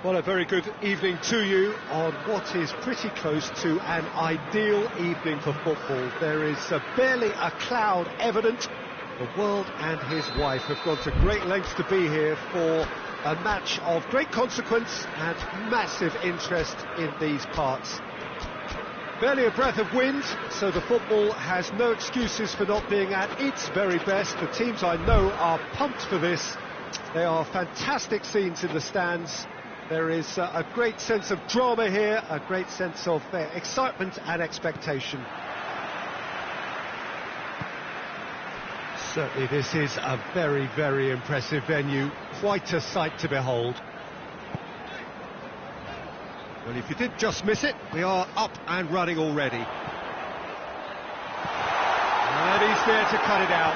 Well, a very good evening to you on what is pretty close to an ideal evening for football. There is barely a cloud evident. The world and his wife have gone to great lengths to be here for a match of great consequence and massive interest in these parts. Barely a breath of wind, so the football has no excuses for not being at its very best. The teams I know are pumped for this. They are fantastic scenes in the stands. There is a great sense of drama here, a great sense of excitement and expectation. Certainly this is a very, very impressive venue, quite a sight to behold. Well, if you did just miss it, we are up and running already. And he's there to cut it out.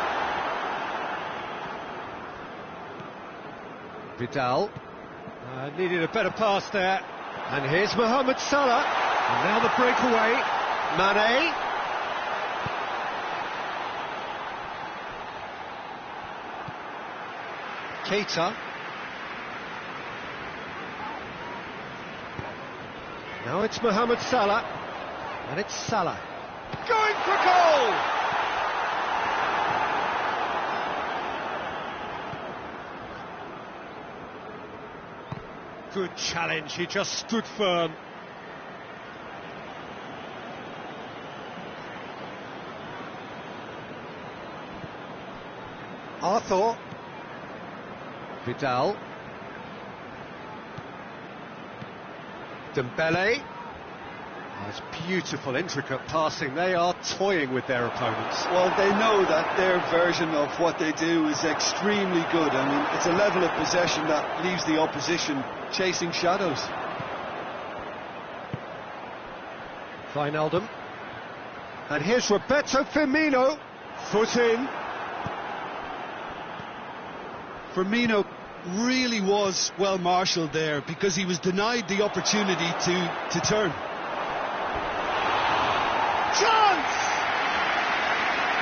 Vidal. Needed a better pass there. And here's Mohamed Salah. And now the breakaway. Mane. Keita. Now it's Mohamed Salah. And it's Salah. Going for goal! Good challenge, he just stood firm. Arthur. Vidal. Dembele. That's beautiful, intricate passing. They are toying with their opponents. Well, they know that their version of what they do is extremely good. I mean, it's a level of possession that leaves the opposition chasing shadows. Wijnaldum. And here's Roberto Firmino. Foot in. Firmino really was well marshalled there because he was denied the opportunity to turn. Chance!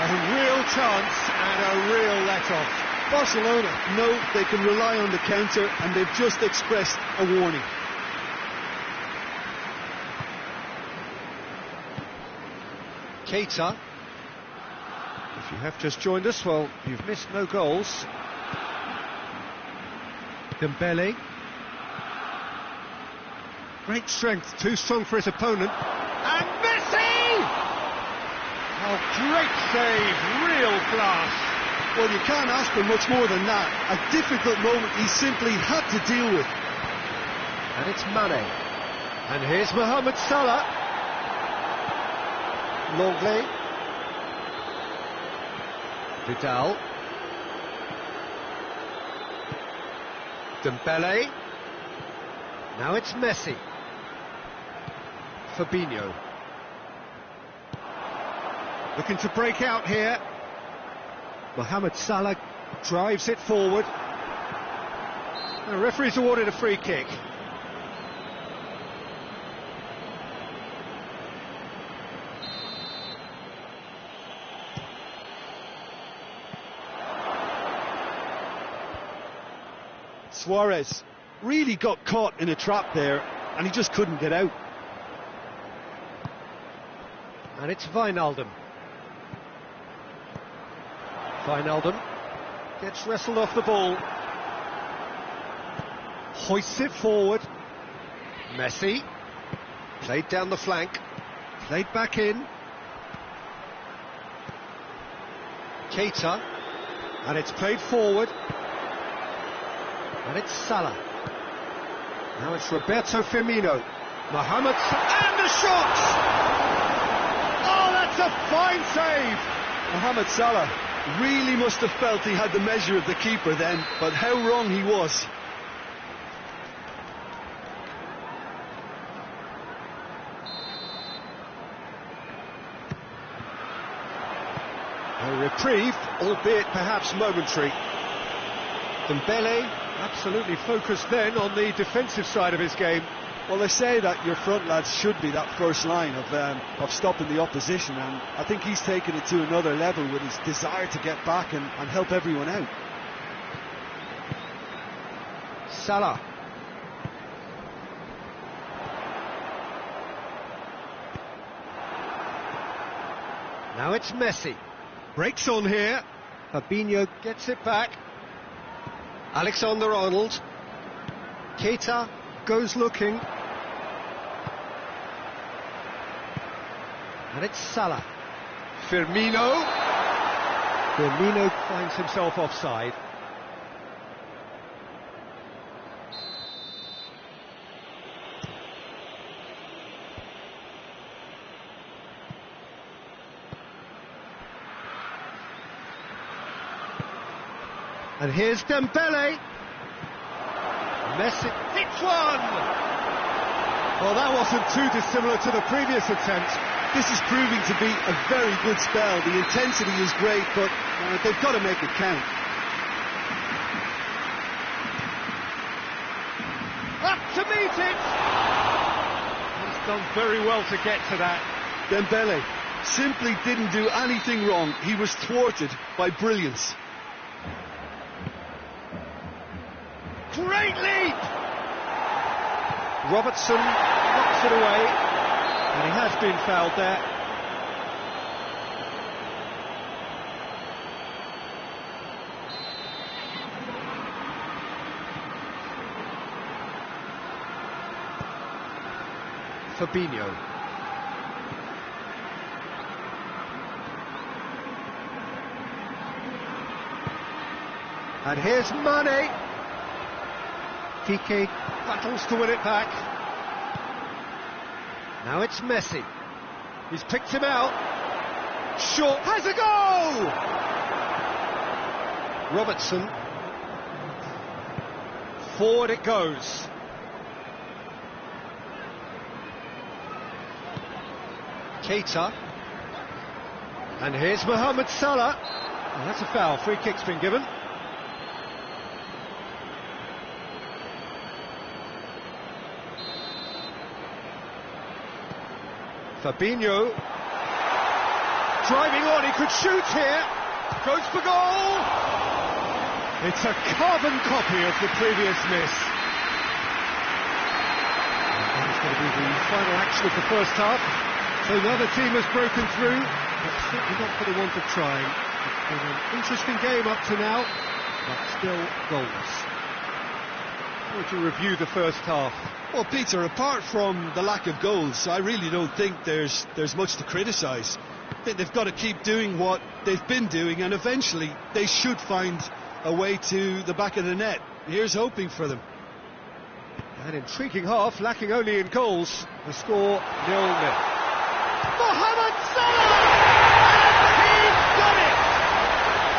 A real chance and a real let-off. Barcelona know they can rely on the counter and they've just expressed a warning. Keita. If you have just joined us, well, you've missed no goals. Dembele. Great strength, too strong for his opponent. And Messi! Oh, great save, real class. Well, you can't ask for much more than that. A difficult moment he simply had to deal with. And it's Mane. And here's Mohamed Salah. Longley. Vidal. Dembele. Now it's Messi. Fabinho. Looking to break out here. Mohamed Salah drives it forward. The referee's awarded a free kick. Suarez really got caught in a trap there and he just couldn't get out. And it's Wijnaldum. Wijnaldum gets wrestled off the ball. Hoists it forward. Messi. Played down the flank. Played back in. Keita. And it's played forward. And it's Salah. Now it's Roberto Firmino. Mohamed and the shot! Oh, that's a fine save! Mohamed Salah really must have felt he had the measure of the keeper then, but how wrong he was. A reprieve, albeit perhaps momentary. Dembele absolutely focused then on the defensive side of his game. Well, they say that your front lads should be that first line of stopping the opposition, and I think he's taken it to another level with his desire to get back and help everyone out. Salah. Now it's Messi. Breaks on here. Fabinho gets it back. Alexander-Arnold. Keita goes looking. And it's Salah. Firmino. Firmino finds himself offside. And here's Dembele. Messi hits one! Well, that wasn't too dissimilar to the previous attempt. This is proving to be a very good spell. The intensity is great, but they've got to make it count. Up to meet it! He's done very well to get to that. Dembele simply didn't do anything wrong. He was thwarted by brilliance. Great leap! Robertson knocks it away, and he has been fouled there. Fabinho. And here's Mane. Kike battles to win it back. Now it's Messi. He's picked him out. Short has a goal! Robertson. Forward it goes. Keita. And here's Mohamed Salah. Oh, that's a foul. Free kick's been given. Fabinho driving on, he could shoot here, goes for goal. It's a carbon copy of the previous miss. And that's going to be the final action of the first half. So neither team has broken through, but certainly not for the want of trying. It's been an interesting game up to now, but still goalless. How would you review the first half? Well, Peter, apart from the lack of goals, I really don't think there's much to criticise. I think they've got to keep doing what they've been doing, and eventually they should find a way to the back of the net. Here's hoping for them. An intriguing half, lacking only in goals. The score 0-0. Mohamed Salah! And he's done it!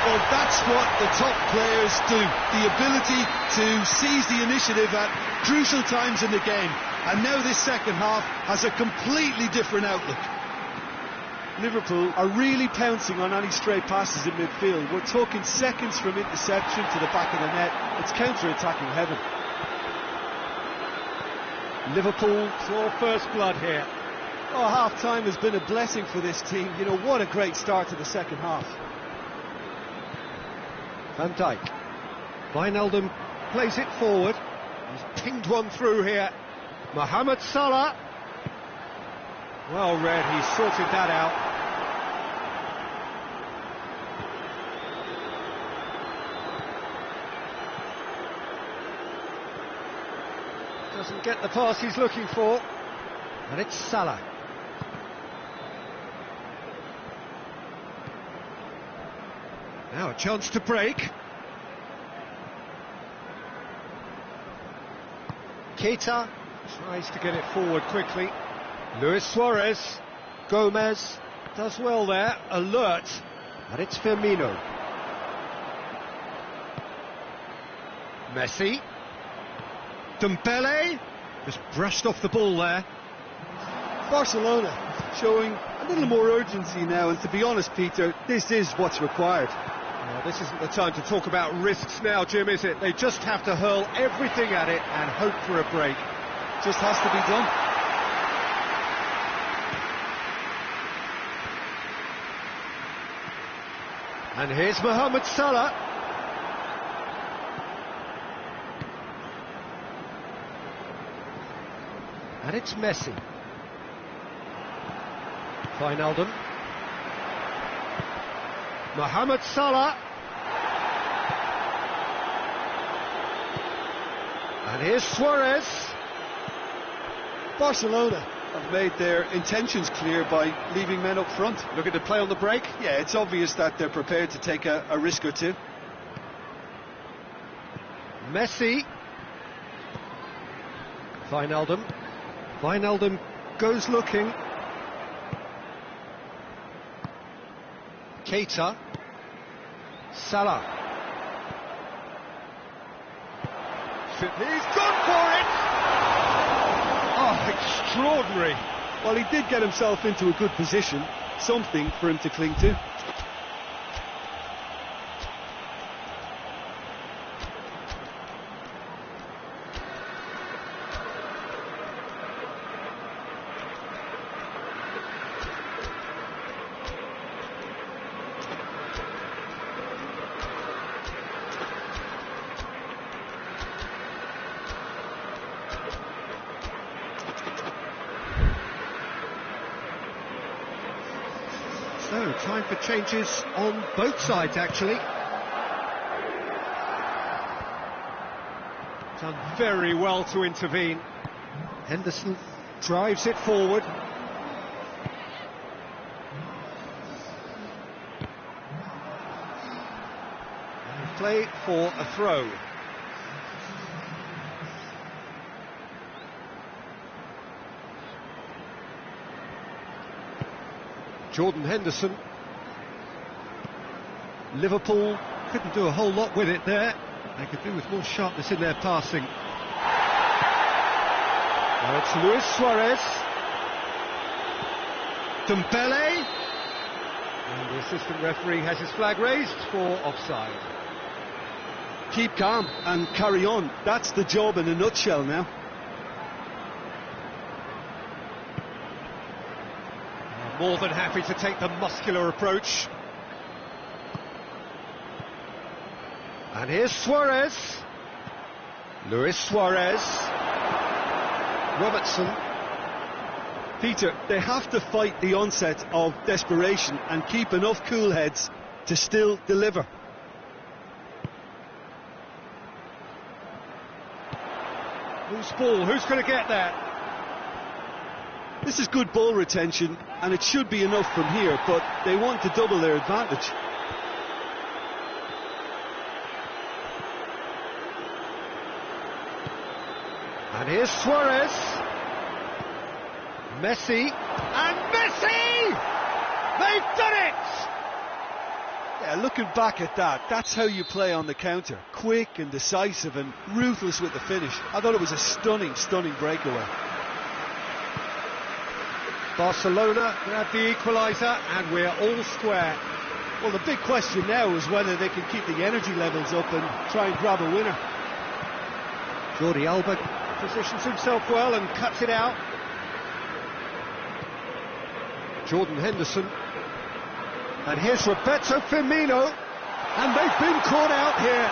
Well, that's what the top players do. The ability to seize the initiative at crucial times in the game. And now this second half has a completely different outlook. Liverpool are really pouncing on any stray passes in midfield. We're talking seconds from interception to the back of the net. It's counter-attacking heaven. Liverpool saw first blood here. Oh, half-time has been a blessing for this team. You know, what a great start to the second half. Van Dijk. Wijnaldum plays it forward. He's pinged one through here. Mohamed Salah. Well read, he sorted that out. Doesn't get the pass he's looking for. And it's Salah. Now a chance to break. Keita tries to get it forward quickly. Luis Suarez. Gomez does well there. Alert. And it's Firmino. Messi. Dembele. Just brushed off the ball there. Barcelona showing a little more urgency now, and to be honest, Peter, this is what's required. Well, this isn't the time to talk about risks now, Jim, is it? They just have to hurl everything at it and hope for a break. Just has to be done. And here's Mohamed Salah. And it's Messi. Wijnaldum. Mohamed Salah. And here's Suarez. Barcelona have made their intentions clear by leaving men up front. Looking to play on the break. Yeah, it's obvious that they're prepared to take a risk or two. Messi. Wijnaldum. Wijnaldum goes looking. Keita. Salah. He's gone for it! Oh, extraordinary. Well, he did get himself into a good position, something for him to cling to. So, time for changes on both sides, actually. Done very well to intervene. Henderson drives it forward. And play for a throw. Jordan Henderson. Liverpool couldn't do a whole lot with it there. They could do with more sharpness in their passing. Now it's Luis Suarez. Dembele. And the assistant referee has his flag raised for offside. Keep calm and carry on. That's the job in a nutshell now. More than happy to take the muscular approach. And here's Suarez. Luis Suarez. Robertson. Peter, they have to fight the onset of desperation and keep enough cool heads to still deliver. Who's ball? Who's going to get that? This is good ball retention, and it should be enough from here, but they want to double their advantage. And here's Suarez. Messi. And Messi! They've done it! Yeah, looking back at that, that's how you play on the counter. Quick and decisive and ruthless with the finish. I thought it was a stunning, stunning breakaway. Barcelona grab the equaliser and we're all square. Well, the big question now is whether they can keep the energy levels up and try and grab a winner. Jordi Alba positions himself well and cuts it out. Jordan Henderson. And here's Roberto Firmino. And they've been caught out here.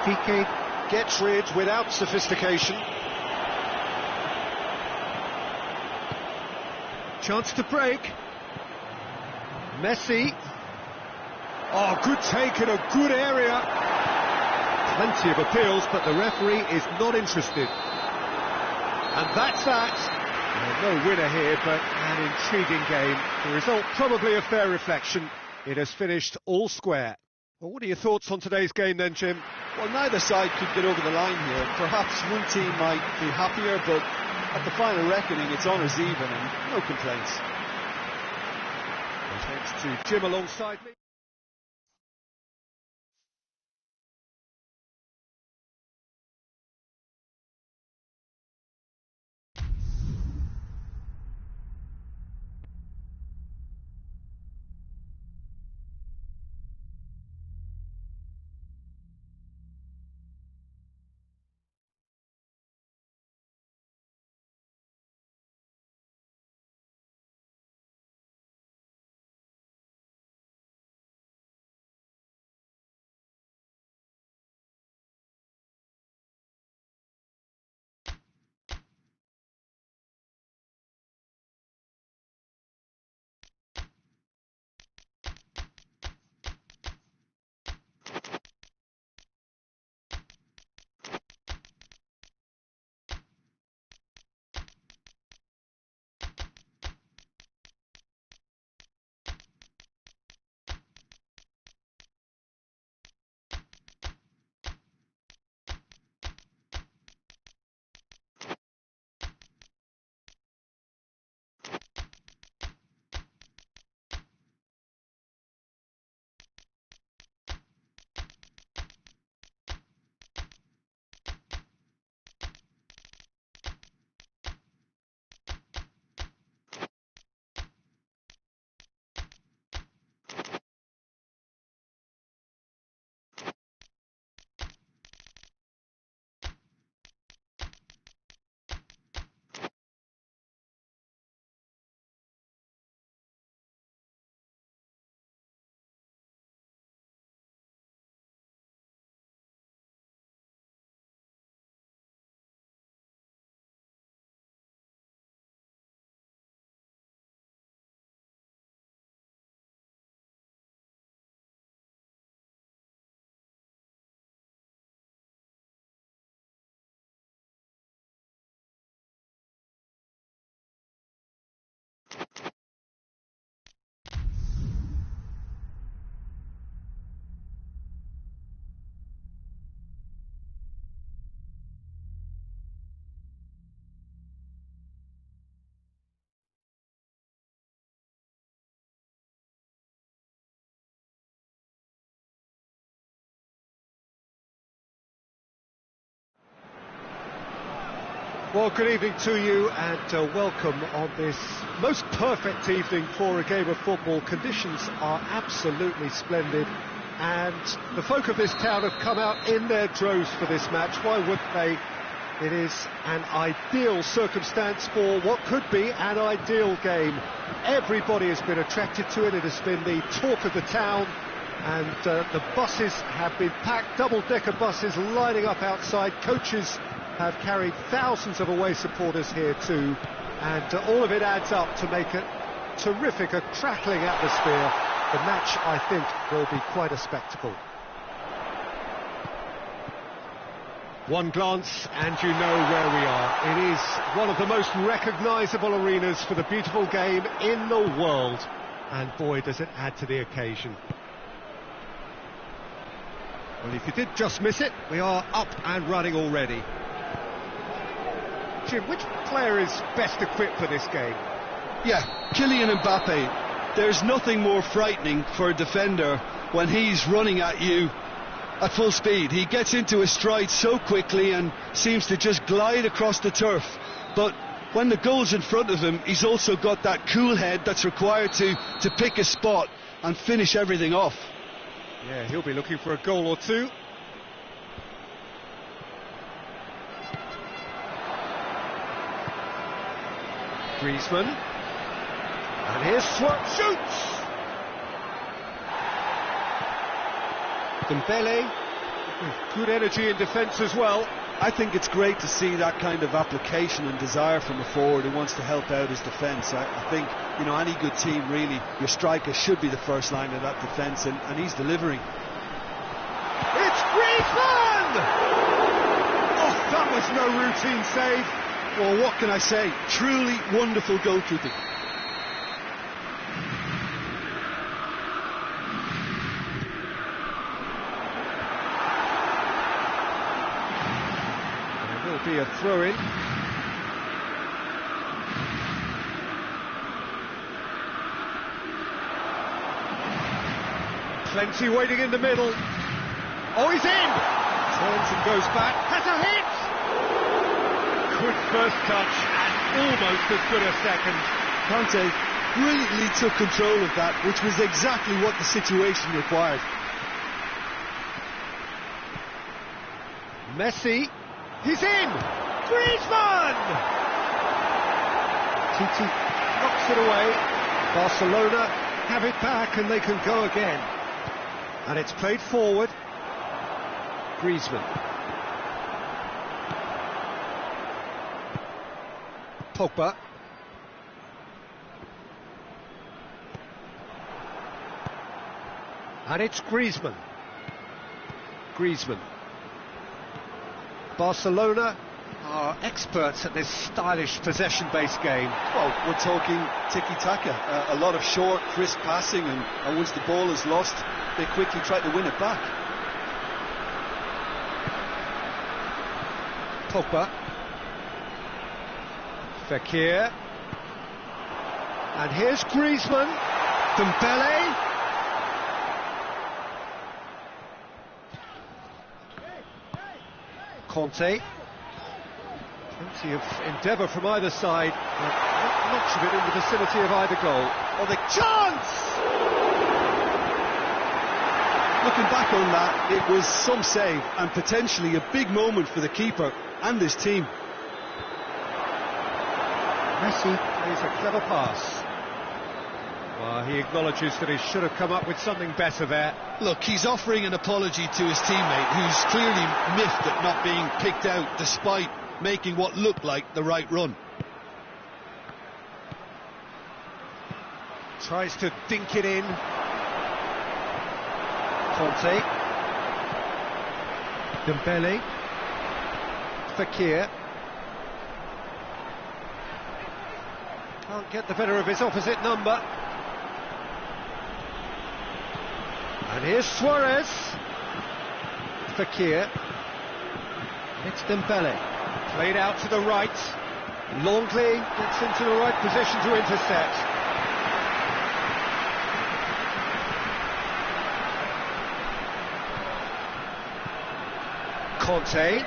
Piqué gets rid without sophistication. Chance to break. Messi. Oh, good take in a good area. Plenty of appeals, but the referee is not interested. And that's that. No winner here, but an intriguing game. The result probably a fair reflection. It has finished all square. Well, what are your thoughts on today's game then, Jim? Well, neither side could get over the line here. Perhaps one team might be happier, but at the final reckoning, it's honours even and no complaints. Thanks to Jim alongside me. Well, good evening to you and welcome on this most perfect evening for a game of football. Conditions are absolutely splendid and the folk of this town have come out in their droves for this match. Why wouldn't they? It is an ideal circumstance for what could be an ideal game. Everybody has been attracted to it. It has been the talk of the town. And the buses have been packed, double-decker buses lining up outside. Coaches have carried thousands of away supporters here too, and all of it adds up to make it terrific, a crackling atmosphere. The match, I think, will be quite a spectacle. One glance and you know where we are. It is one of the most recognisable arenas for the beautiful game in the world, and boy does it add to the occasion. Well, if you did just miss it, we are up and running already. Jim, which player is best equipped for this game? Yeah, Kylian Mbappe. There's nothing more frightening for a defender when he's running at you at full speed. He gets into a stride so quickly and seems to just glide across the turf. But when the goal's in front of him, he's also got that cool head that's required to pick a spot and finish everything off. Yeah, he'll be looking for a goal or two. Griezmann. And here's shoots! Dembele, with good energy in defence as well. I think it's great to see that kind of application and desire from a forward who wants to help out his defence. I think, you know, any good team really, your striker should be the first line of that defence, and he's delivering. It's Griezmann! Oh, that was no routine save. Well, what can I say? Truly wonderful goalkeeping. There will be a throw-in. Plenty waiting in the middle. Oh, he's in! Turns and goes back. Has a hit! Good first touch and almost as good a second. Conte brilliantly took control of that, which was exactly what the situation required. Messi, he's in! Griezmann! Titi knocks it away. Barcelona have it back and they can go again. And it's played forward. Griezmann. Pogba. And it's Griezmann. Barcelona are experts at this stylish possession-based game. Well, we're talking tiki-taka, a lot of short, crisp passing, and once the ball is lost, they quickly try to win it back. Pogba. Fekir. And here's Griezmann. Dembele. Conte. Plenty of endeavour from either side, but not much of it in the vicinity of either goal. Oh, the chance! Looking back on that, it was some save and potentially a big moment for the keeper and his team. Messi plays a clever pass. Well, he acknowledges that he should have come up with something better there. Look, he's offering an apology to his teammate, who's clearly miffed at not being picked out despite making what looked like the right run. Tries to dink it in. Conte. Dembele. Fekir. Can't get the better of his opposite number. And here's Suarez. Fekir. It's Dembele. Played out to the right. Longley gets into the right position to intercept. Conte.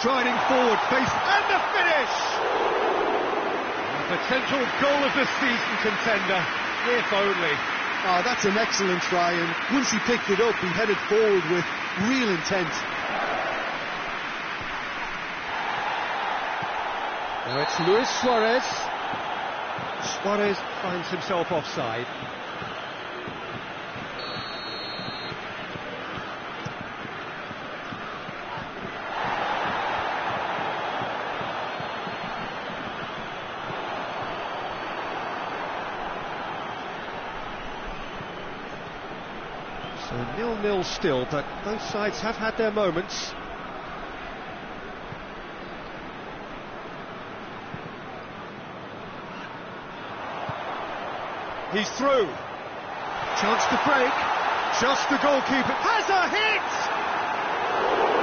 striding forward, face and the finish! A potential goal of the season contender, if only. Oh, that's an excellent try, and once he picked it up, he headed forward with real intent. Now it's Luis Suarez. Suarez finds himself offside. So 0-0 still, but both sides have had their moments. He's through. Chance to break. Just the goalkeeper has a hit!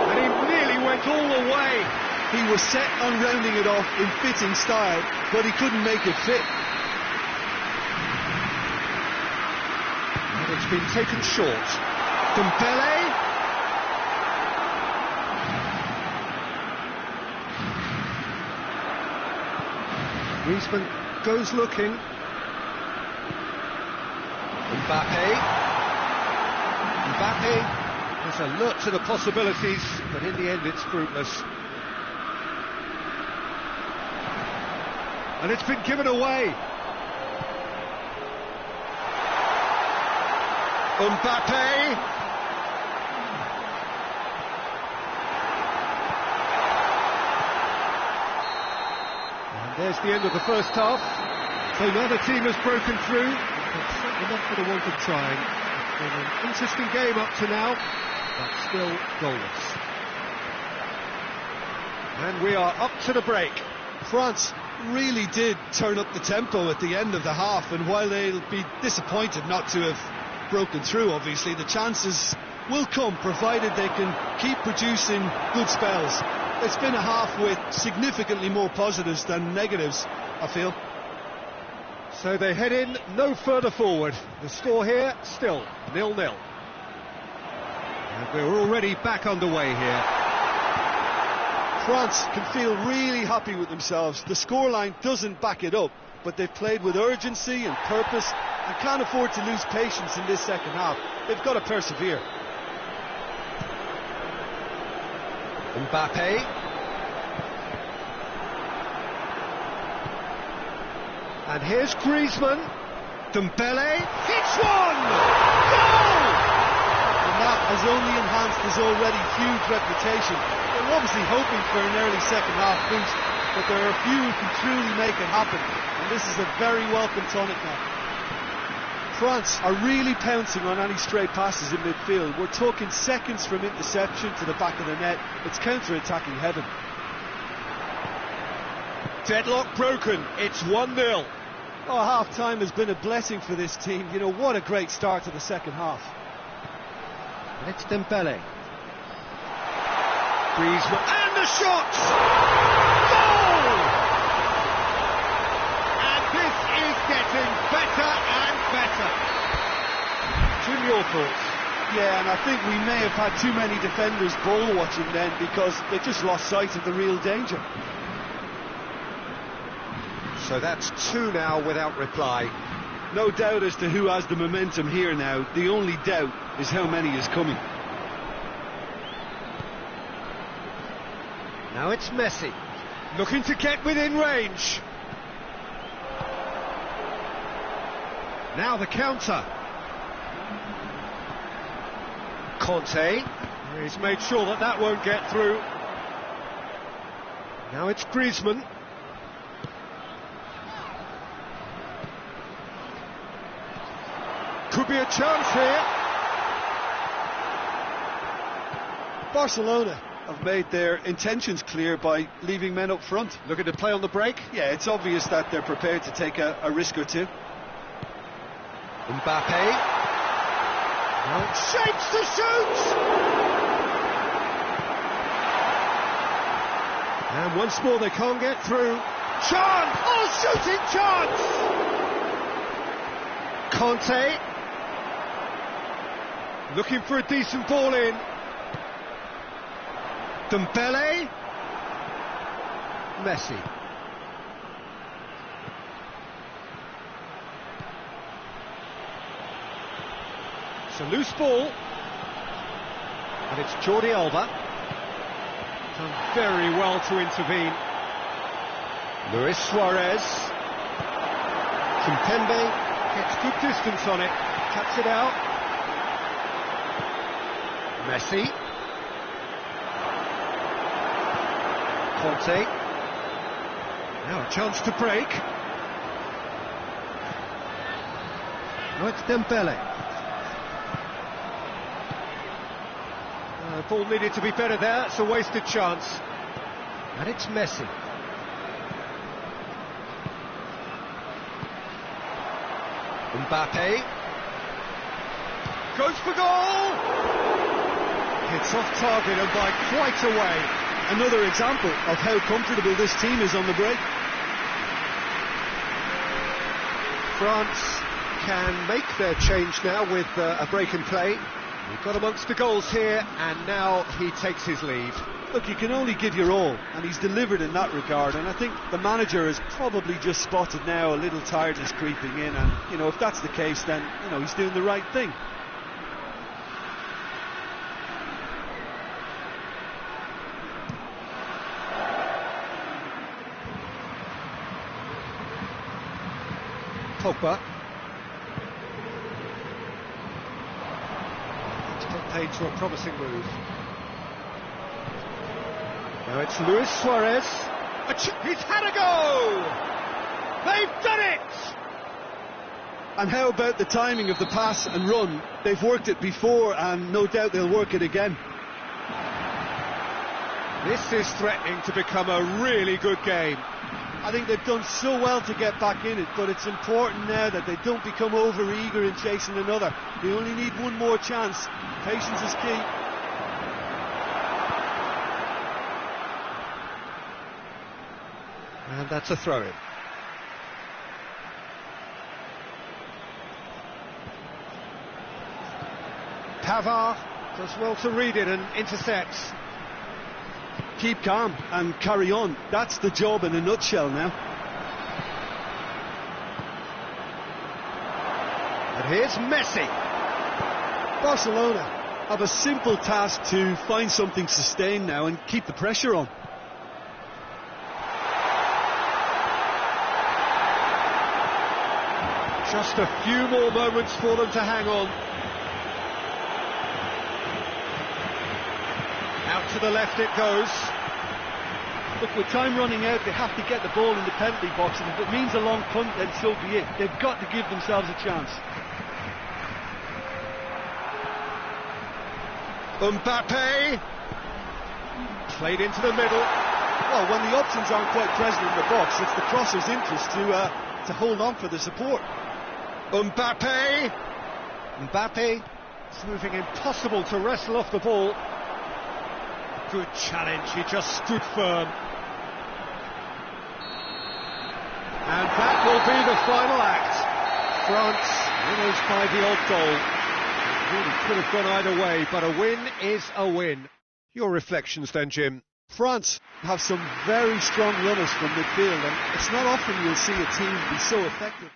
And he nearly went all the way. He was set on rounding it off in fitting style, but he couldn't make it fit. And it's been taken short. Dembele. Griezmann goes looking. Mbappe is alert to the possibilities, but in the end it's fruitless. And it's been given away. Mbappe. And there's the end of the first half. So neither team has broken through. But certainly not for the want of trying. It's been an interesting game up to now, but still goalless. And we are up to the break. France really did turn up the tempo at the end of the half, and while they'll be disappointed not to have broken through, obviously, the chances will come, provided they can keep producing good spells. It's been a half with significantly more positives than negatives, I feel. So they head in no further forward. The score here still 0-0. And we're already back underway here. France can feel really happy with themselves. The scoreline doesn't back it up, but they've played with urgency and purpose and can't afford to lose patience in this second half. They've got to persevere. Mbappe. And here's Griezmann. Dembele hits one! Goal! And that has only enhanced his already huge reputation. They're obviously hoping for an early second half boost, but there are a few who can truly make it happen, and this is a very welcome tonic now. France are really pouncing on any stray passes in midfield. We're talking seconds from interception to the back of the net. It's counter-attacking heaven. Deadlock broken. It's 1-0. Oh, half-time has been a blessing for this team. You know, what a great start to the second half. And it's Dembele. Griezmann, and the shot! Goal! And this is getting better and better. Jim, your thoughts? Yeah, and I think we may have had too many defenders ball watching then, because they just lost sight of the real danger. So that's two now without reply. No doubt as to who has the momentum here now. The only doubt is how many is coming. Now it's Messi, looking to get within range. Now the counter. Conte, he's made sure that that won't get through. Now it's Griezmann. Could be a chance here. Barcelona have made their intentions clear by leaving men up front. Looking to play on the break. Yeah, it's obvious that they're prepared to take a risk or two. Mbappe. Now it shapes to shoot! And once more they can't get through. Chance! Oh, shooting chance! Conte. Looking for a decent ball in. Dembele. Messi. It's a loose ball. And it's Jordi Alba. Done very well to intervene. Luis Suarez. Kimpembe gets good distance on it. Cuts it out. Messi. Conte. Now a chance to break. Now it's Dembele. The ball needed to be better there. It's a wasted chance. And it's Messi. Mbappe. Goes for goal! Hits off target and by quite a way. Another example of how comfortable this team is on the break. France can make their change now with a break in play. We've got amongst the goals here, and now he takes his leave. Look, you can only give your all, and he's delivered in that regard, and I think the manager has probably just spotted now a little tiredness creeping in, and, you know, if that's the case, then, you know, he's doing the right thing. Pogba. Paid to a promising move. Now it's Luis Suarez. He's had a go! They've done it! And how about the timing of the pass and run? They've worked it before, and no doubt they'll work it again. This is threatening to become a really good game. I think they've done so well to get back in it, but it's important now that they don't become over-eager in chasing another. They only need one more chance. Patience is key. And that's a throw-in. Pavard does well to read it and intercepts. Keep calm and carry on. That's the job in a nutshell now. And here's Messi. Barcelona have a simple task to find something sustained now and keep the pressure on. Just a few more moments for them to hang on. Out to the left it goes. Look, with time running out, they have to get the ball in the penalty box, and if it means a long punt, then so be it. They've got to give themselves a chance. Mbappe. Played into the middle. Well, when the options aren't quite present in the box, it's the crosser's interest to hold on for the support. Mbappe. Mbappe proving impossible to wrestle off the ball. Good challenge, he just stood firm. And that will be the final act. France winners by the odd goal. It really could have gone either way, but a win is a win. Your reflections then, Jim? France have some very strong runners from midfield, and it's not often you'll see a team be so effective.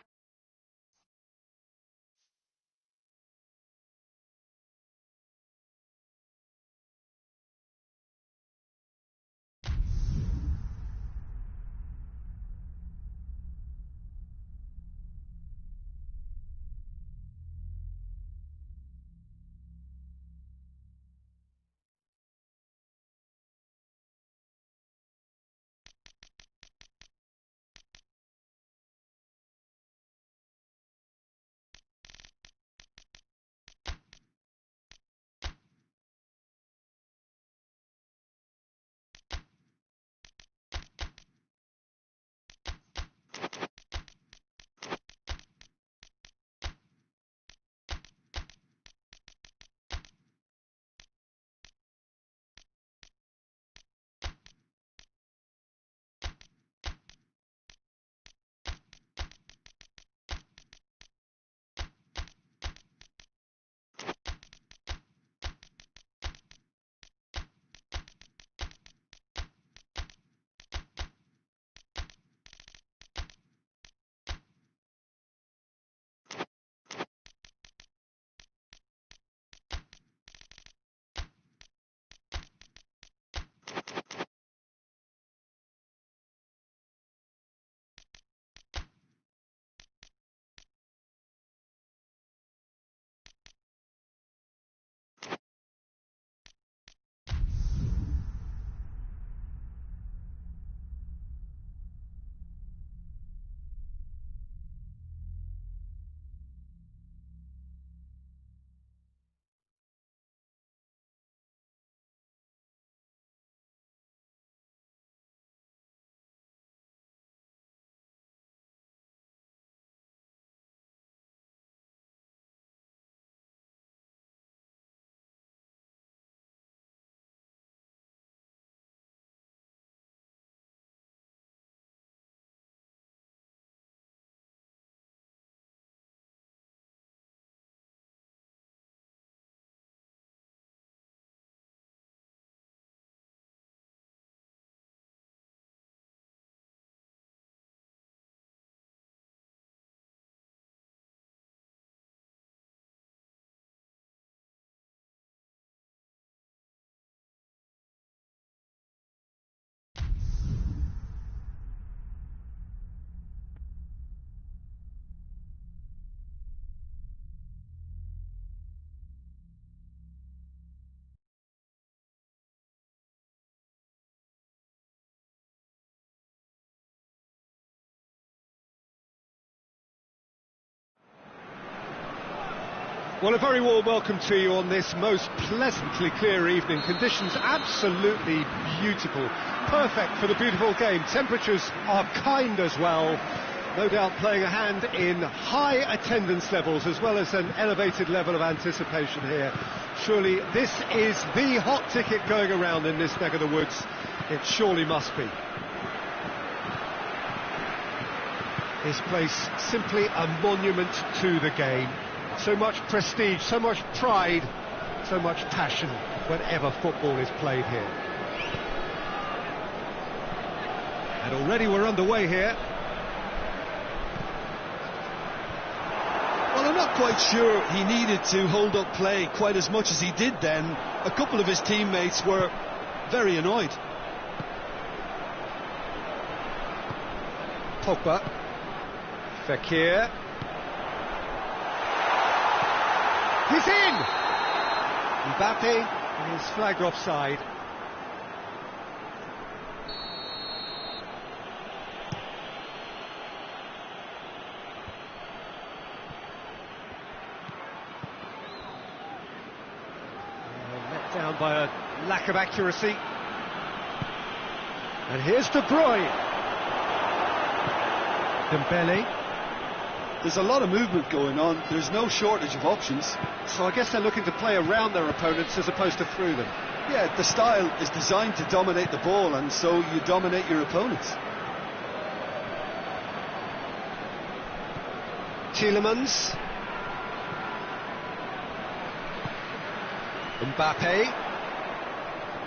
Well, a very warm welcome to you on this most pleasantly clear evening. Conditions absolutely beautiful, perfect for the beautiful game. Temperatures are kind as well. No doubt playing a hand in high attendance levels as well as an elevated level of anticipation here. Surely this is the hot ticket going around in this neck of the woods. It surely must be. This place simply a monument to the game. So much prestige, so much pride, so much passion whenever football is played here. And already we're underway here. Well, I'm not quite sure he needed to hold up play quite as much as he did then. A couple of his teammates were very annoyed. Pogba. Fekir. He's in! Mbappe is flagged offside. Let down by a lack of accuracy. And here's De Bruyne. Dembele. There's a lot of movement going on. There's no shortage of options. So I guess they're looking to play around their opponents as opposed to through them. Yeah, the style is designed to dominate the ball, and so you dominate your opponents. Tielemans. Mbappe.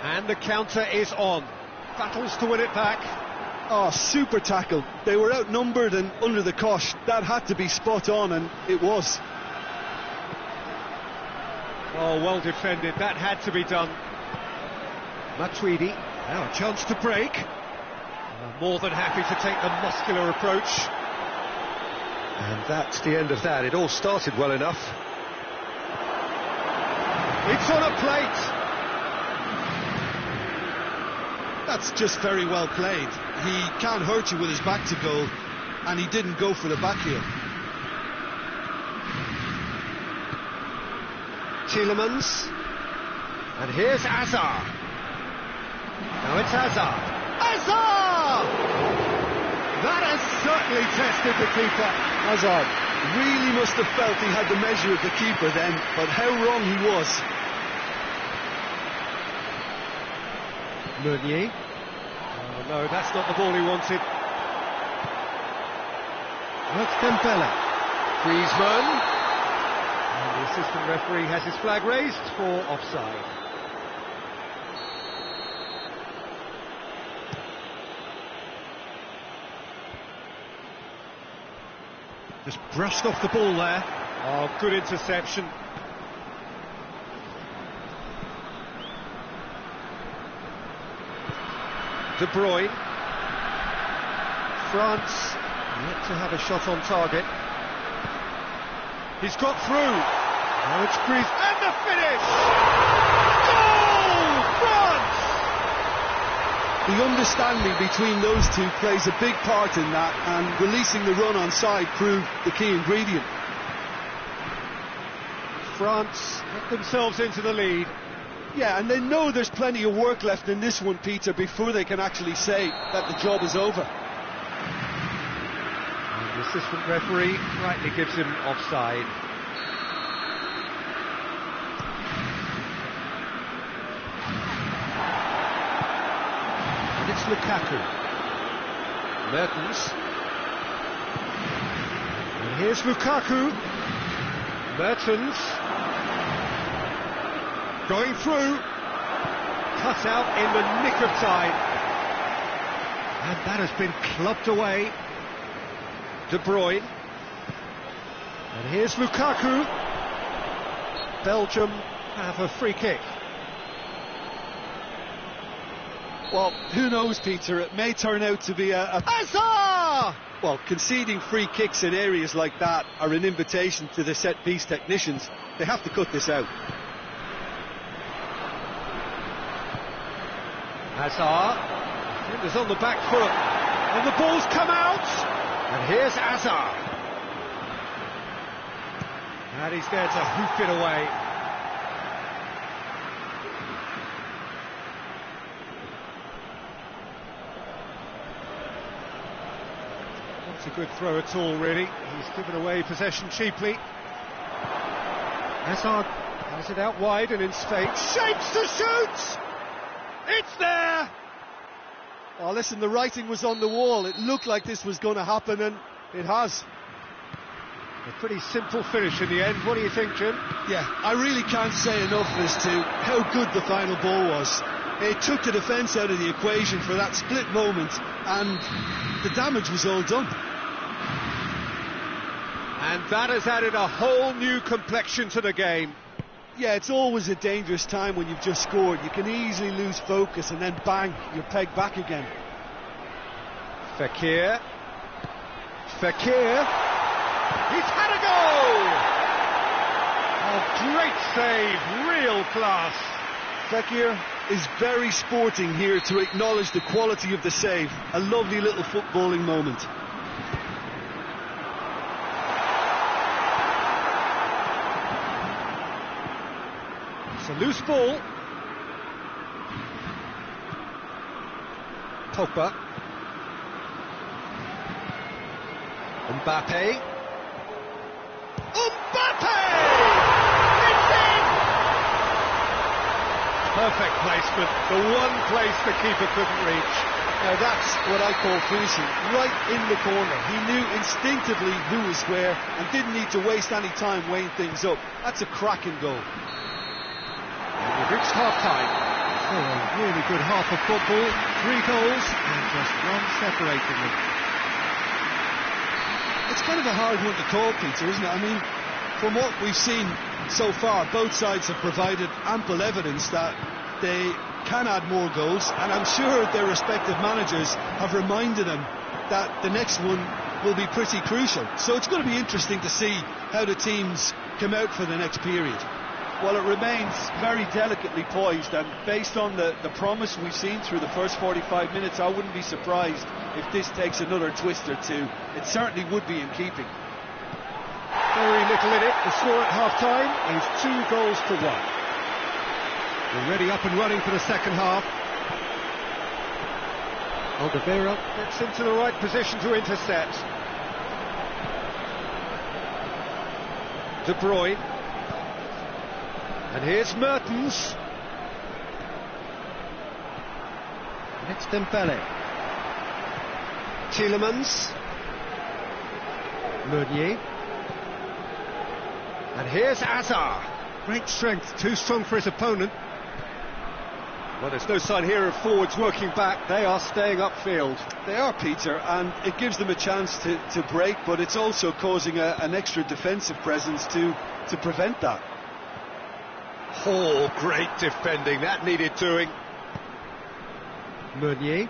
And the counter is on. Battles to win it back. Oh, super tackle. They were outnumbered and under the cosh. That had to be spot on, and it was. Oh, well defended. That had to be done. Matuidi. Now a chance to break. More than happy to take the muscular approach. And that's the end of that. It all started well enough. It's on a plate. That's just very well played. He can't hurt you with his back to goal, and he didn't go for the back heel. Tielemans. And here's Hazard. Now it's Hazard. Hazard! That has certainly tested the keeper. Hazard really must have felt he had the measure of the keeper then, but how wrong he was. Meunier. Oh no, that's not the ball he wanted. That's Dembele. Griezmann. And the assistant referee has his flag raised for offside. Just brushed off the ball there. Oh, good interception. De Bruyne. France yet to have a shot on target. He's got through. Now it's Griezmann. And the finish! Goal! France! The understanding between those two plays a big part in that, and releasing the run on side proved the key ingredient. France get themselves into the lead. Yeah, and they know there's plenty of work left in this one, Peter, before they can actually say that the job is over. And the assistant referee rightly gives him offside. And it's Lukaku. Mertens. And here's Lukaku. Mertens. Going through, cut out in the nick of time, and that has been clubbed away. De Bruyne, and here's Lukaku. Belgium have a free kick. Well, who knows, Peter, it may turn out to be a Hazard! Well, conceding free kicks in areas like that are an invitation to the set-piece technicians. They have to cut this out. Hazard, defenders on the back foot, and the ball's come out, and here's Hazard. And he's there to hoof it away. Not a good throw at all, really. He's given away possession cheaply. Hazard has it out wide and in space. Shapes to shoot! It's there! Oh, listen, the writing was on the wall. It looked like this was going to happen, and it has. A pretty simple finish in the end. What do you think, Jim? Yeah, I really can't say enough as to how good the final ball was. It took the defence out of the equation for that split moment, and the damage was all done. And that has added a whole new complexion to the game. Yeah, it's always a dangerous time when you've just scored. You can easily lose focus and then bang, you're pegged back again. Fekir. He's had a goal! Oh, great save, real class. Fekir is very sporting here to acknowledge the quality of the save. A lovely little footballing moment. It's a loose ball. Pogba. Mbappe. It's in! Perfect placement, the one place the keeper couldn't reach. Now that's what I call finishing, right in the corner. He knew instinctively who was where and didn't need to waste any time weighing things up. That's a cracking goal. And we've reached half-time. Oh, a really good half of football. 3 goals and just one separating them. It's kind of a hard one to call, Peter, isn't it? I mean, from what we've seen so far, both sides have provided ample evidence that they can add more goals, and I'm sure their respective managers have reminded them that the next one will be pretty crucial. So it's going to be interesting to see how the teams come out for the next period. Well, it remains very delicately poised, and based on the promise we've seen through the first 45 minutes, I wouldn't be surprised if this takes another twist or two. It certainly would be in keeping. Very little in it. The score at half-time is 2 goals to 1. Already up and running for the second half. Alderweireld gets into the right position to intercept. De Bruyne. And here's Mertens. And it's Dembele. Tielemans. Meunier. And here's Hazard. Great strength, too strong for his opponent. Well, there's no sign here of forwards working back. They are staying upfield. They are, Peter, and it gives them a chance to break, but it's also causing an extra defensive presence to prevent that. Oh, great defending. That needed doing. Meunier.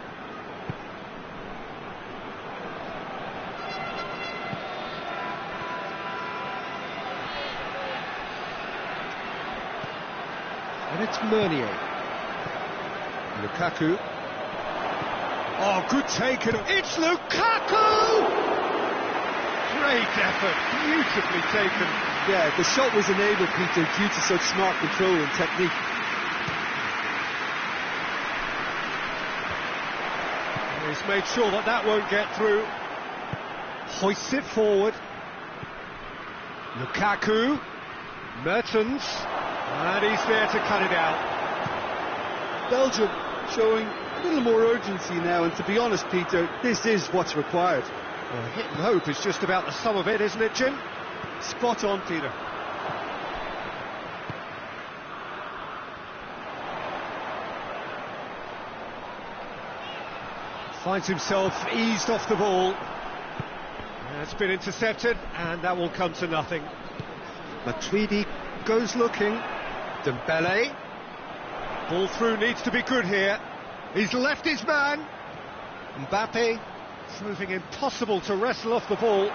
And it's Meunier. Lukaku. Oh, good take. It's Lukaku! Great effort, beautifully taken. Yeah, the shot was enabled, Peter, due to such smart control and technique. He's made sure that won't get through. Hoists it forward. Lukaku. Mertens. And he's there to cut it out. Belgium showing a little more urgency now, and to be honest, Peter, this is what's required. Well, hit and hope is just about the sum of it, isn't it, Jim? Spot on, Peter. Finds himself eased off the ball. It's been intercepted, and that will come to nothing. Matuidi goes looking. Dembele. Ball through needs to be good here. He's left his man. Mbappe proving impossible to wrestle off the ball.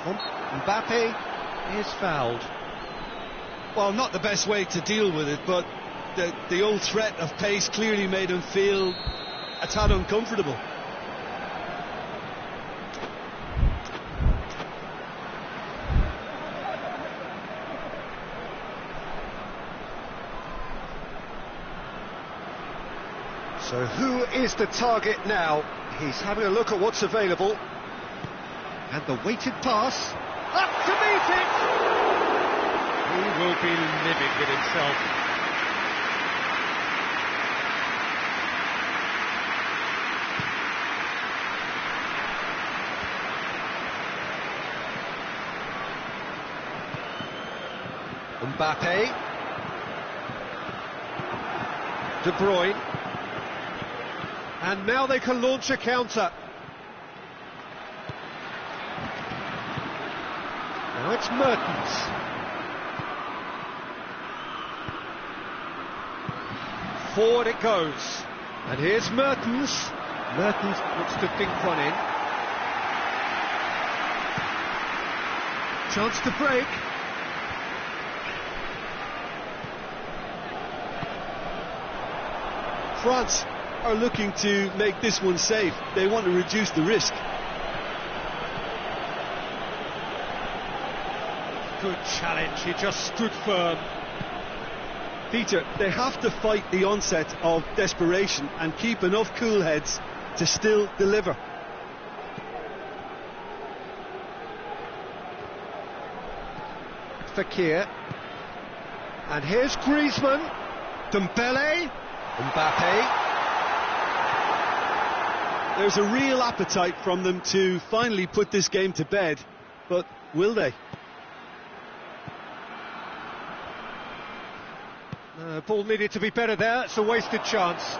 Mbappe is fouled. Well, not the best way to deal with it, but the old threat of pace clearly made him feel a tad uncomfortable. So who is the target now? He's having a look at what's available. And the weighted pass. Up to meet it! He will be livid with himself. Mbappe. De Bruyne. And now they can launch a counter. Now it's Mertens. Forward it goes. And here's Mertens. Mertens looks to dink one in. Chance to break. France are looking to make this one safe. They want to reduce the risk. Good challenge, he just stood firm. Peter, they have to fight the onset of desperation and keep enough cool heads to still deliver. Fekir. And here's Griezmann. Dembele. Mbappe. There's a real appetite from them to finally put this game to bed, but will they? Ball needed to be better there, it's a wasted chance.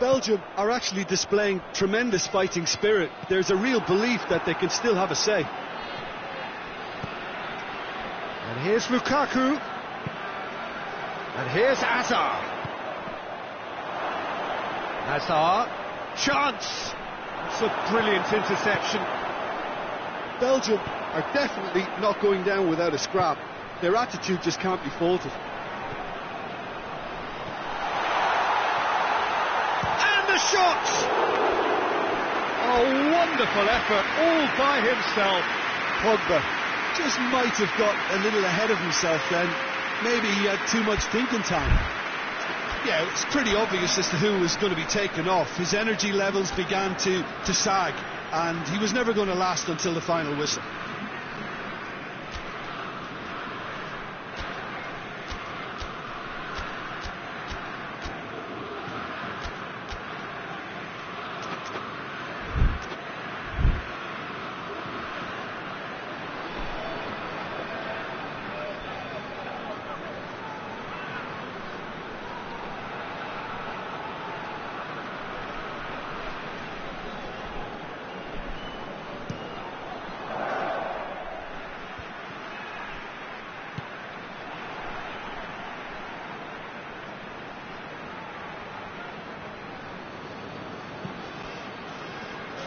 Belgium are actually displaying tremendous fighting spirit. There's a real belief that they can still have a say. And here's Lukaku. And here's Hazard. Hazard. Chance! It's a brilliant interception. Belgium are definitely not going down without a scrap. Their attitude just can't be faulted. Shots! A wonderful effort, all by himself. Pogba just might have got a little ahead of himself then. Maybe he had too much thinking time. Yeah, it's pretty obvious as to who was going to be taken off. His energy levels began to sag, and he was never going to last until the final whistle.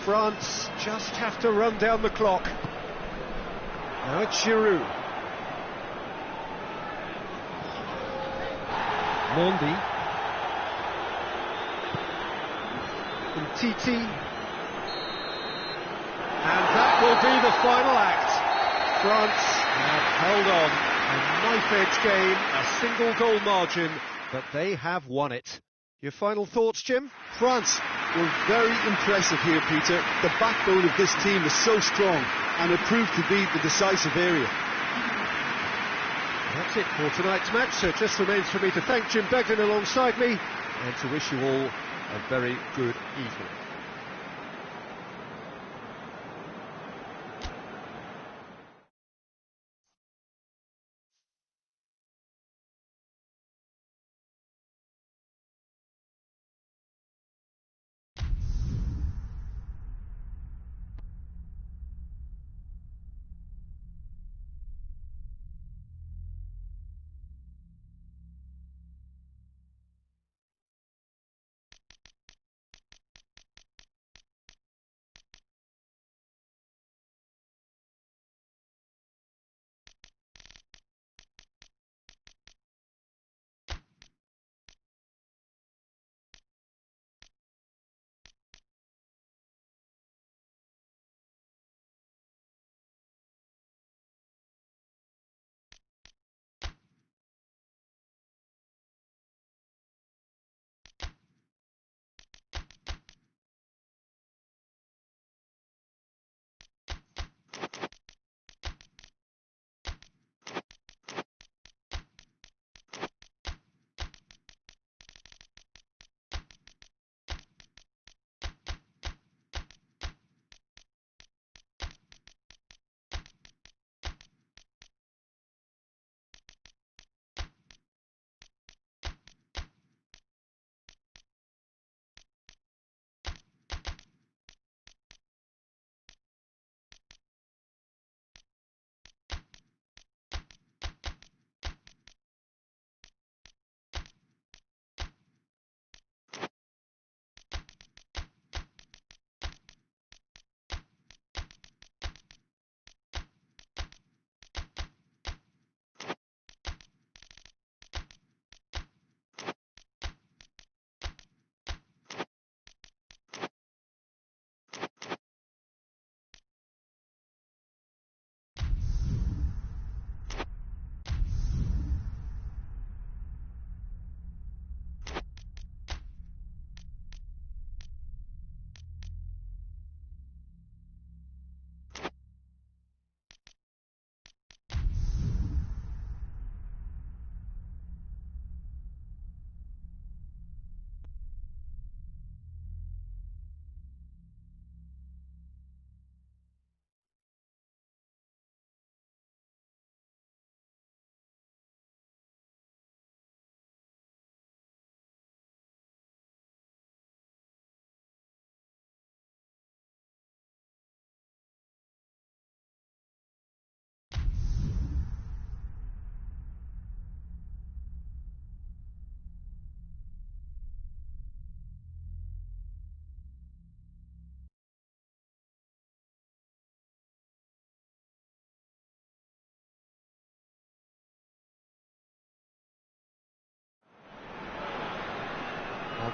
France just have to run down the clock. Now it's Giroud. Mondi. And Titi. And that will be the final act. France have held on. A knife-edge game, a single goal margin, but they have won it. Your final thoughts, Jim? France were very impressive here, Peter. The backbone of this team is so strong, and it proved to be the decisive area. That's it for tonight's match, so it just remains for me to thank Jim Begden alongside me, and to wish you all a very good evening.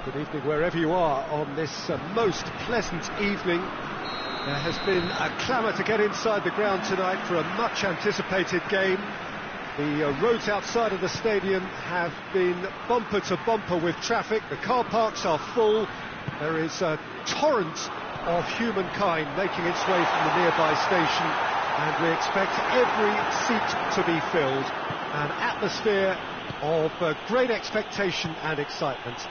Good evening wherever you are on this most pleasant evening. There has been a clamour to get inside the ground tonight for a much anticipated game. The roads outside of the stadium have been bumper to bumper with traffic. The car parks are full. There is a torrent of humankind making its way from the nearby station, and we expect every seat to be filled. An atmosphere of great expectation and excitement.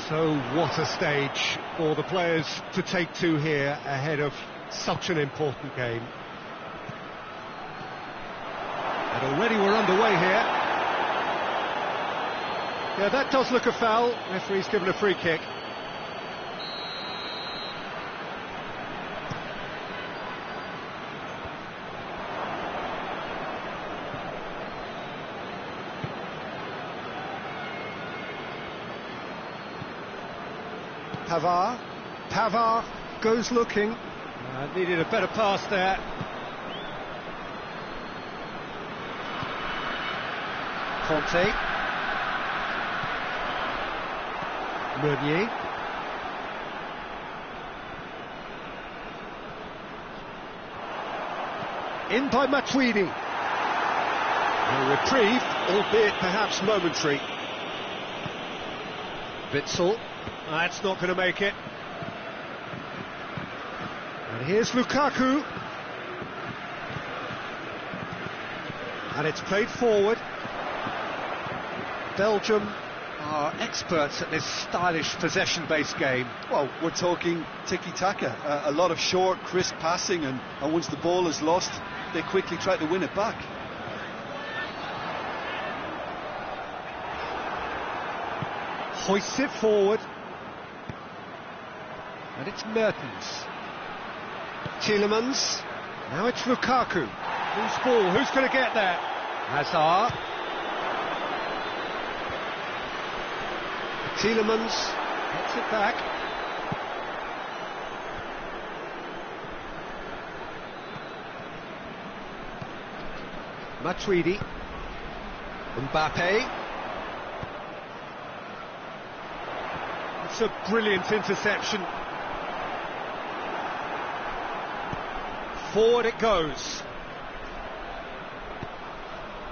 So what a stage for the players to take to here ahead of such an important game. And already we're underway here. Yeah, that does look a foul. Referee's given a free kick. Pavard goes looking. Needed a better pass there. Conte. Meunier. In by Matuidi. A reprieve, albeit perhaps momentary. Witsel. That's not going to make it. And here's Lukaku. And it's played forward. Belgium are experts at this stylish possession-based game. Well, we're talking tiki-taka, a lot of short, crisp passing, and once the ball is lost, they quickly try to win it back. Hoists it forward. And it's Mertens. Tielemans. Now it's Lukaku. Who's ball? Who's going to get there? Hazard. Tielemans gets it back. Matuidi. Mbappe. It's a brilliant interception. Forward it goes.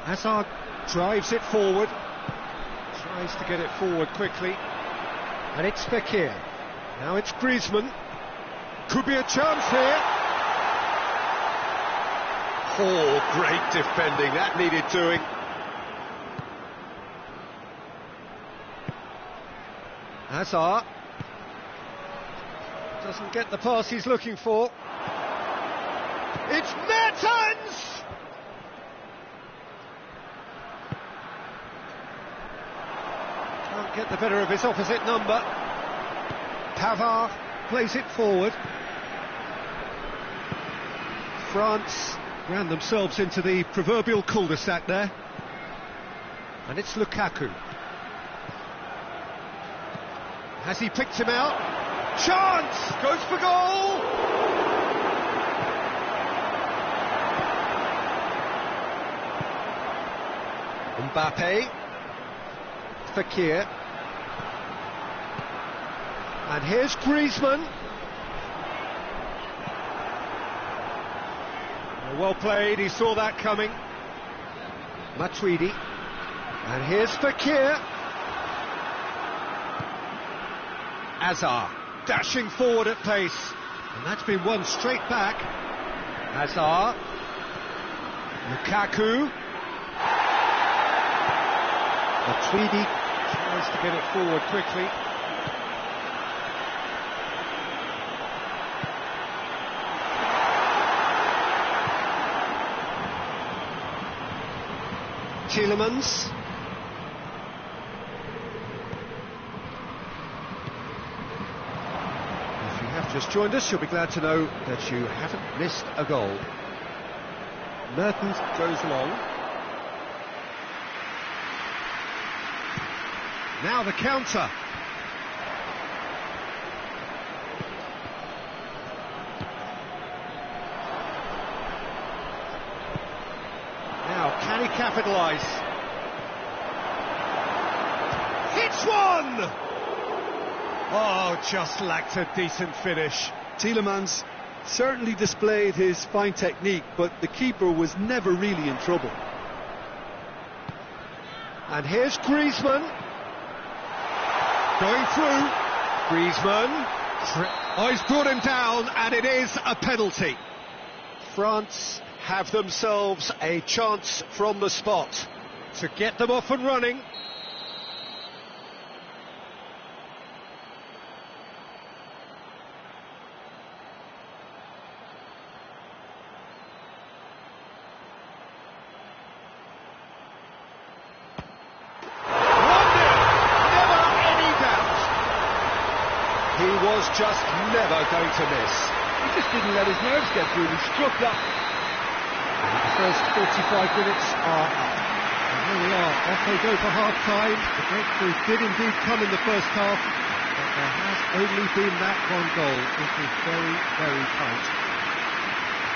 Hazard drives it forward. Tries to get it forward quickly. And it's Fekir. Now it's Griezmann. Could be a chance here. Oh, great defending. That needed doing. Hazard. Doesn't get the pass he's looking for. It's Mertens! Can't get the better of his opposite number. Pavard plays it forward. France ran themselves into the proverbial cul-de-sac there. And it's Lukaku. Has he picked him out? Chance! Goes for goal! Mbappe. Fekir. And here's Griezmann. Well played, he saw that coming. Matuidi. And here's Fekir. Hazard dashing forward at pace. And that's been won straight back. Hazard. Lukaku. Matuidi tries to get it forward quickly. Tielemans. If you have just joined us, you'll be glad to know that you haven't missed a goal. Mertens goes long. Now the counter. Now, can he capitalise? Oh, just lacked a decent finish. Tielemans certainly displayed his fine technique, but the keeper was never really in trouble. And here's Griezmann. Going through. Griezmann. Oh, he's brought him down, and it is a penalty. France have themselves a chance from the spot to get them off and running. He was just never going to miss. He just didn't let his nerves get through. He struck that. And the first 45 minutes are up. And here we are, off they go for half-time. The breakthrough did indeed come in the first half, but there has only been that one goal. It is very, very tight.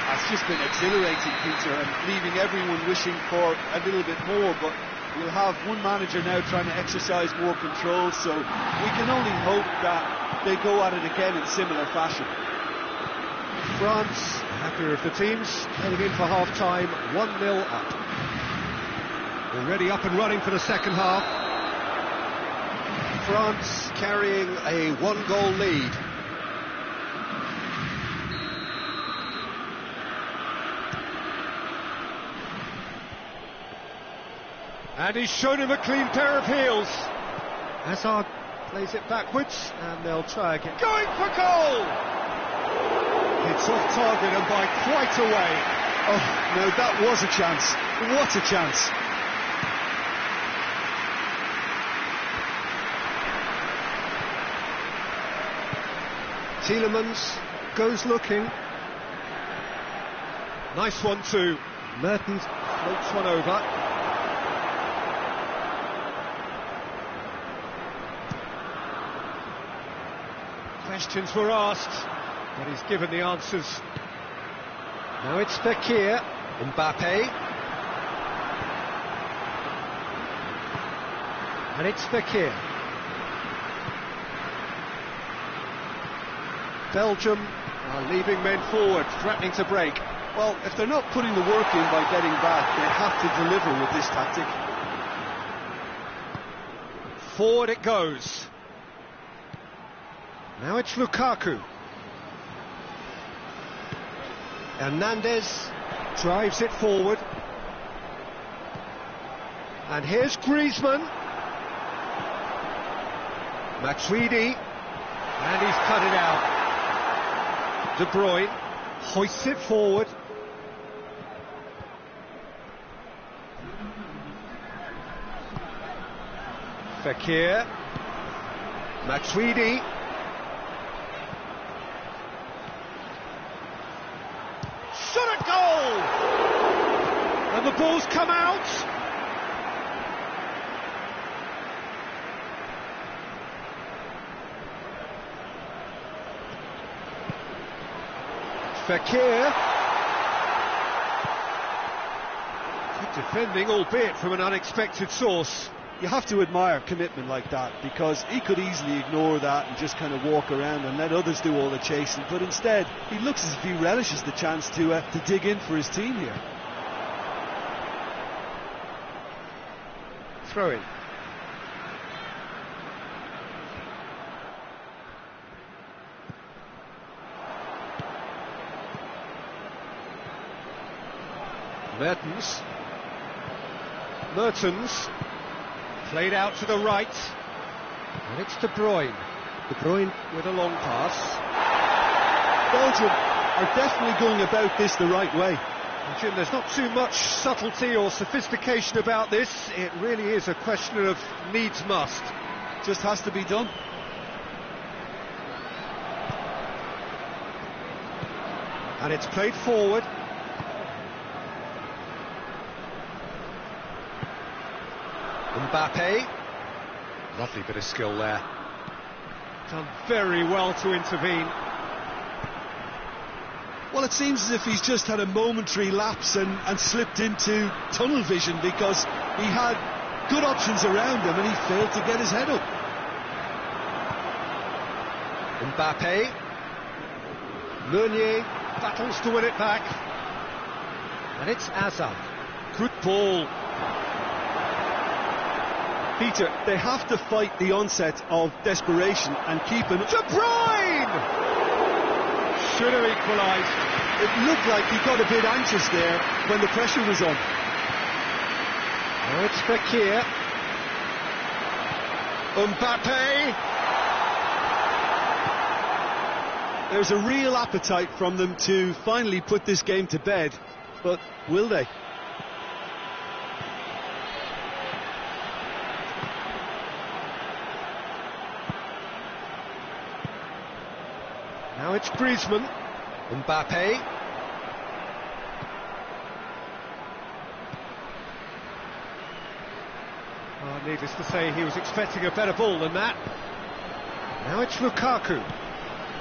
That's just been exhilarating, Peter, and leaving everyone wishing for a little bit more, but we'll have one manager now trying to exercise more control, so we can only hope that they go at it again in similar fashion. France, happier of the teams, heading in for half-time, 1-0 up. Already up and running for the second half. France carrying a one-goal lead. And he's shown him a clean pair of heels. Hazard plays it backwards, and they'll try again. Going for goal! It's off target and by quite a way. Oh, no, that was a chance. What a chance. Tielemans goes looking. Nice one too. Mertens floats one over. Questions were asked, but he's given the answers. Now it's Fekir, Mbappe. And it's Fekir. Belgium are leaving men forward, threatening to break. Well, if they're not putting the work in by getting back, they have to deliver with this tactic. Forward it goes. Now it's Lukaku. Hernandez drives it forward. And here's Griezmann. Matuidi. And he's cut it out. De Bruyne hoists it forward. Fekir. Matuidi. Shot at goal! And the ball's come out. Fekir. Good defending, albeit from an unexpected source. You have to admire commitment like that, because he could easily ignore that and just kind of walk around and let others do all the chasing, but instead he looks as if he relishes the chance to dig in for his team here. Throw in. Mertens played out to the right, and it's De Bruyne. De Bruyne with a long pass. Belgium are definitely going about this the right way. And Jim, there's not too much subtlety or sophistication about this. It really is a question of needs must. Just has to be done. And it's played forward. Mbappe, lovely bit of skill there. Done very well to intervene. Well, it seems as if he's just had a momentary lapse and slipped into tunnel vision, because he had good options around him and he failed to get his head up. Mbappe. Meunier battles to win it back. And it's Hazard. Good ball. Peter, they have to fight the onset of desperation and keep an... De Bruyne! Should have equalised. It looked like he got a bit anxious there when the pressure was on. Now it's Fekir. Mbappe. There's a real appetite from them to finally put this game to bed, but will they? Now it's Griezmann. Mbappe. Oh, needless to say, he was expecting a better ball than that. Now it's Lukaku.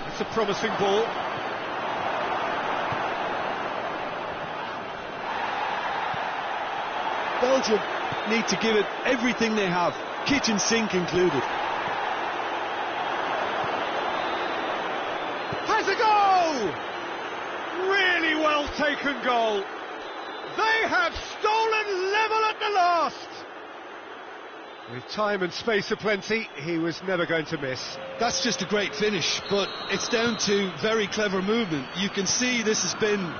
It's a promising ball. Belgium need to give it everything they have, kitchen sink included. Has a goal! Really well taken goal. They have stolen level at the last. With time and space aplenty, he was never going to miss. That's just a great finish, but it's down to very clever movement. You can see this has been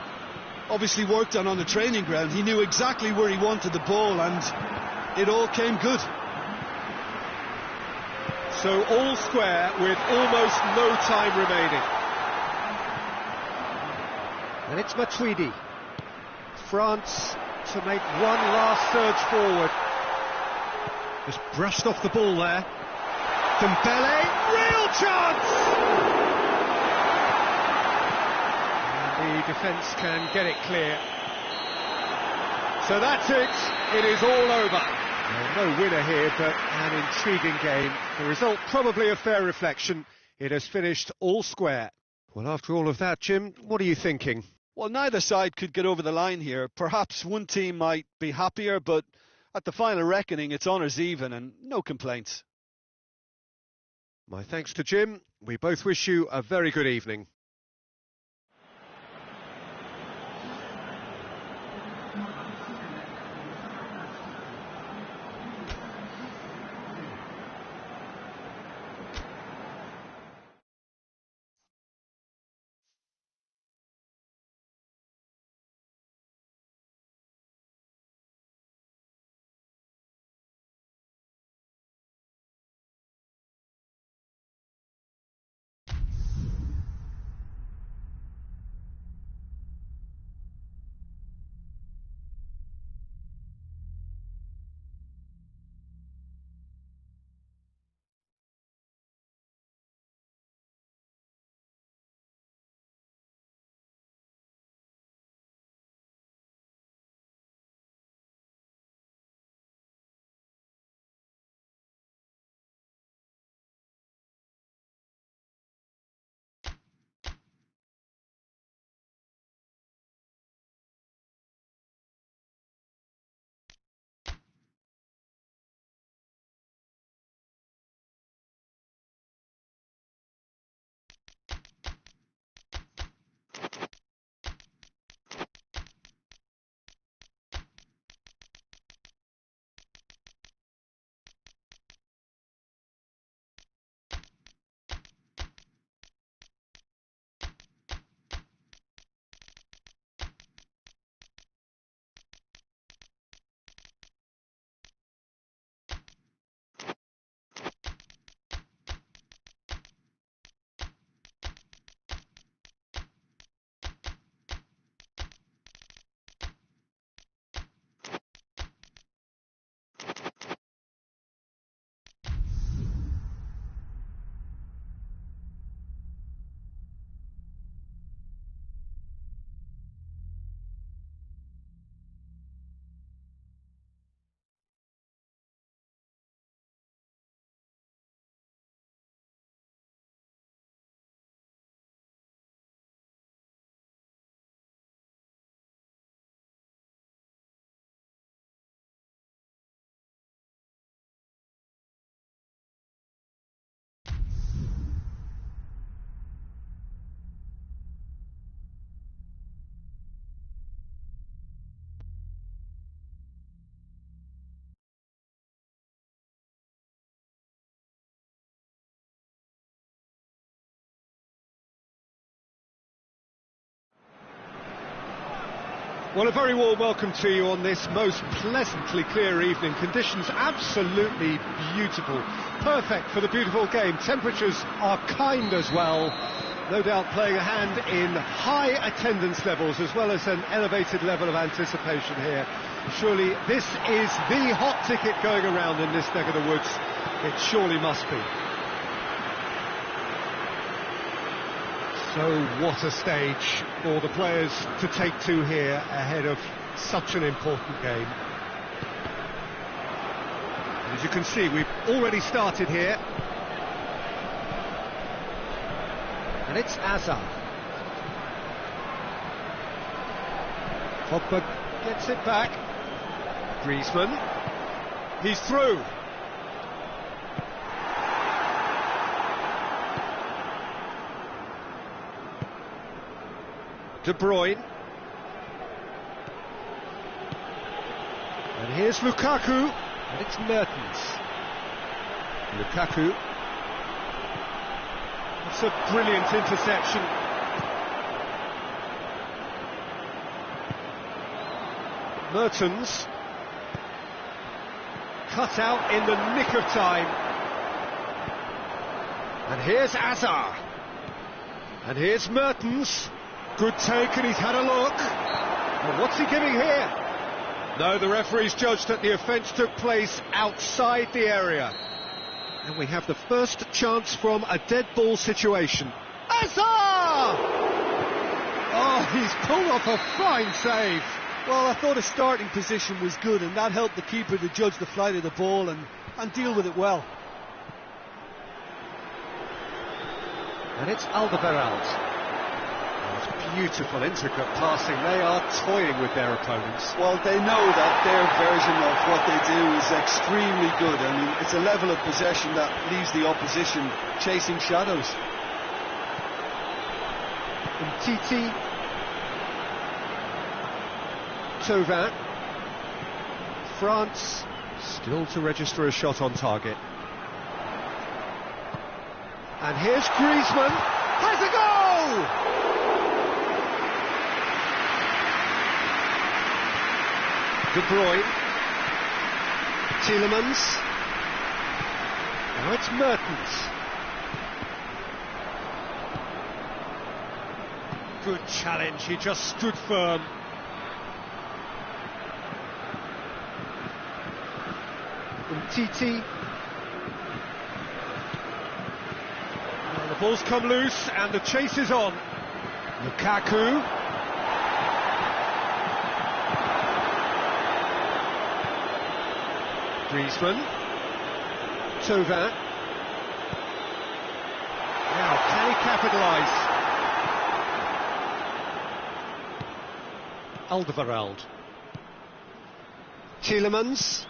obviously worked on the training ground. He knew exactly where he wanted the ball and it all came good. So all square with almost no time remaining. And it's Matuidi. France to make one last surge forward. Just brushed off the ball there. Dembele, real chance! And the defence can get it clear. So that's it. It is all over. Well, no winner here, but an intriguing game. The result probably a fair reflection. It has finished all square. Well, after all of that, Jim, what are you thinking? Well, neither side could get over the line here. Perhaps one team might be happier, but at the final reckoning, it's honours even and no complaints. My thanks to Jim. We both wish you a very good evening. Well, a very warm welcome to you on this most pleasantly clear evening. Conditions absolutely beautiful. Perfect for the beautiful game. Temperatures are kind as well. No doubt playing a hand in high attendance levels as well as an elevated level of anticipation here. Surely this is the hot ticket going around in this neck of the woods. It surely must be. So what a stage for the players to take to here ahead of such an important game. As you can see, we've already started here. And it's Azar. Pogba gets it back. Griezmann. He's through. De Bruyne. And here's Lukaku. And it's Mertens. Lukaku. It's a brilliant interception. Mertens. Cut out in the nick of time. And here's Azar. And here's Mertens. Good take, and he's had a look. Well, what's he giving here? No, the referee's judged that the offence took place outside the area. And we have the first chance from a dead ball situation. Azar! Oh, he's pulled off a fine save. Well, I thought his starting position was good, and that helped the keeper to judge the flight of the ball and deal with it well. And it's Alderweireld. Beautiful, intricate passing. They are toying with their opponents. Well, they know that their version of what they do is extremely good. I mean, it's a level of possession that leaves the opposition chasing shadows. Titi. Thauvin. France still to register a shot on target. And here's Griezmann. Has a goal! De Bruyne. Tielemans. Now it's Mertens. Good challenge, he just stood firm. Titi. Well, the ball's come loose and the chase is on. Lukaku. Griezmann. Thauvin. Now, can he capitalise? Alderweireld. Tielemans.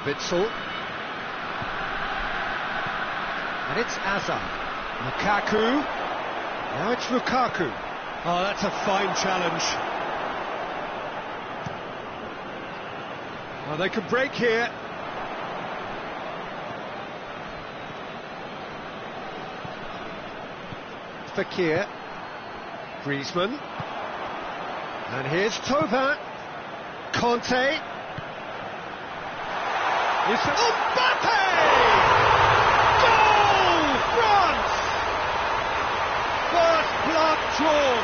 Witsel. And it's Azar. Lukaku. Now it's Lukaku. Oh, that's a fine challenge. Well, they can break here. Fekir. Griezmann. And here's Thauvin. Conte. It's Mbappe! Goal! France! First blood drawn.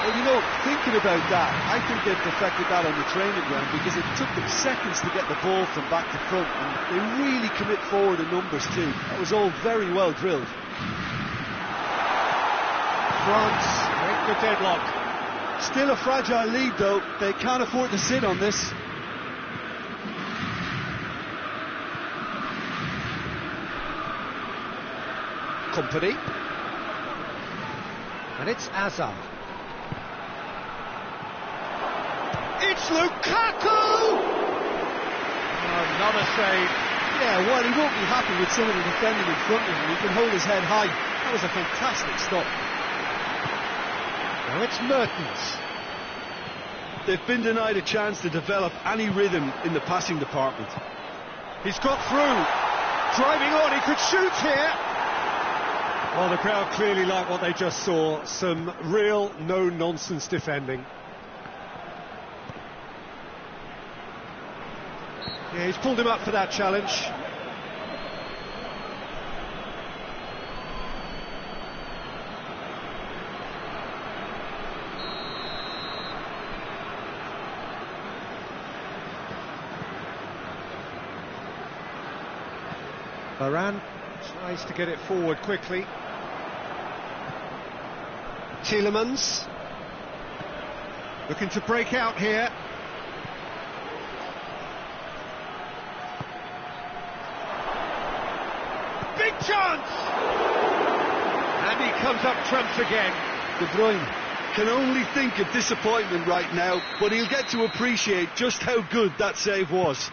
Well, you know, thinking about that, I think they've perfected that on the training ground because it took them seconds to get the ball from back to front, and they really commit forward in numbers too. That was all very well drilled. France break the deadlock. Still a fragile lead though, they can't afford to sit on this. Company. And it's Azar. It's Lukaku! Another save. Yeah, well, he won't be happy with some of the defending in front of him. He can hold his head high. That was a fantastic stop. Now it's Mertens. They've been denied a chance to develop any rhythm in the passing department. He's got through. Driving on, he could shoot here. Well, the crowd clearly like what they just saw. Some real no-nonsense defending. Yeah, he's pulled him up for that challenge. Varane tries to get it forward quickly. Tielemans looking to break out here. Big chance! And he comes up trumps again. De Bruyne can only think of disappointment right now, but he'll get to appreciate just how good that save was.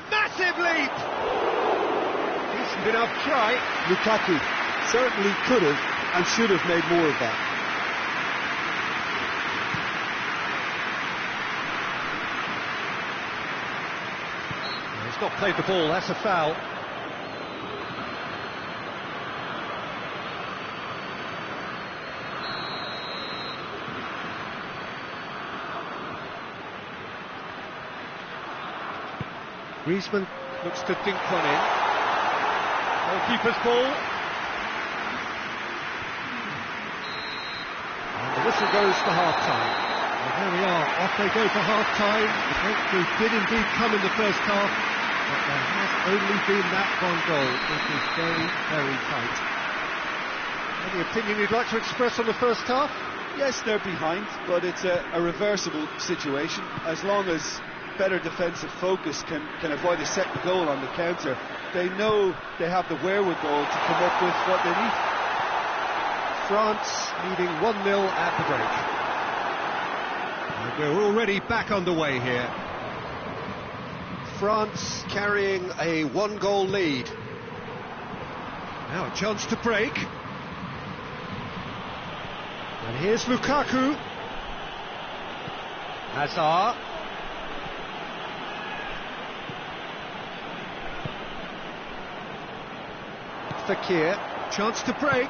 Massive leap! Decent enough try. Lukaku certainly could have and should have made more of that. He's not played the ball, that's a foul. Griezmann looks to dink one in. Goalkeeper's ball. And the whistle goes for half-time. And here we are, off they go for half-time. The breakthrough did indeed come in the first half, but there has only been that one goal. It is very, very tight. Any opinion you'd like to express on the first half? Yes, they're behind, but it's a reversible situation. As long as better defensive focus can avoid a second goal on the counter, they know they have the wherewithal to come up with what they need. France leading 1-0 at the break. And we're already back underway here. France carrying a one-goal lead. Now a chance to break. And here's Lukaku. Hazard. Fekir, chance to break.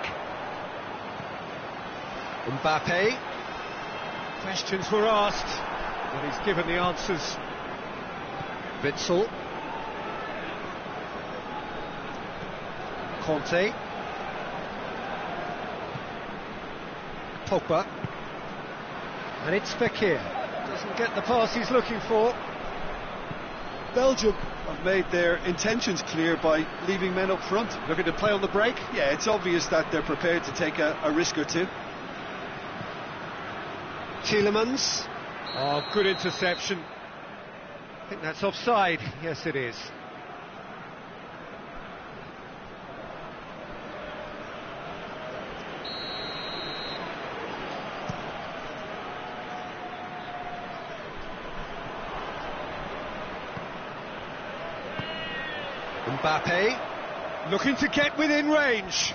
Mbappe. Questions were asked, but he's given the answers. Witsel. Conte. Pogba. And it's Fekir. Doesn't get the pass he's looking for. Belgium have made their intentions clear by leaving men up front. Looking to play on the break? Yeah, it's obvious that they're prepared to take a risk or two. Tielemans. Oh, good interception. I think that's offside. Yes, it is. Mbappe, looking to get within range.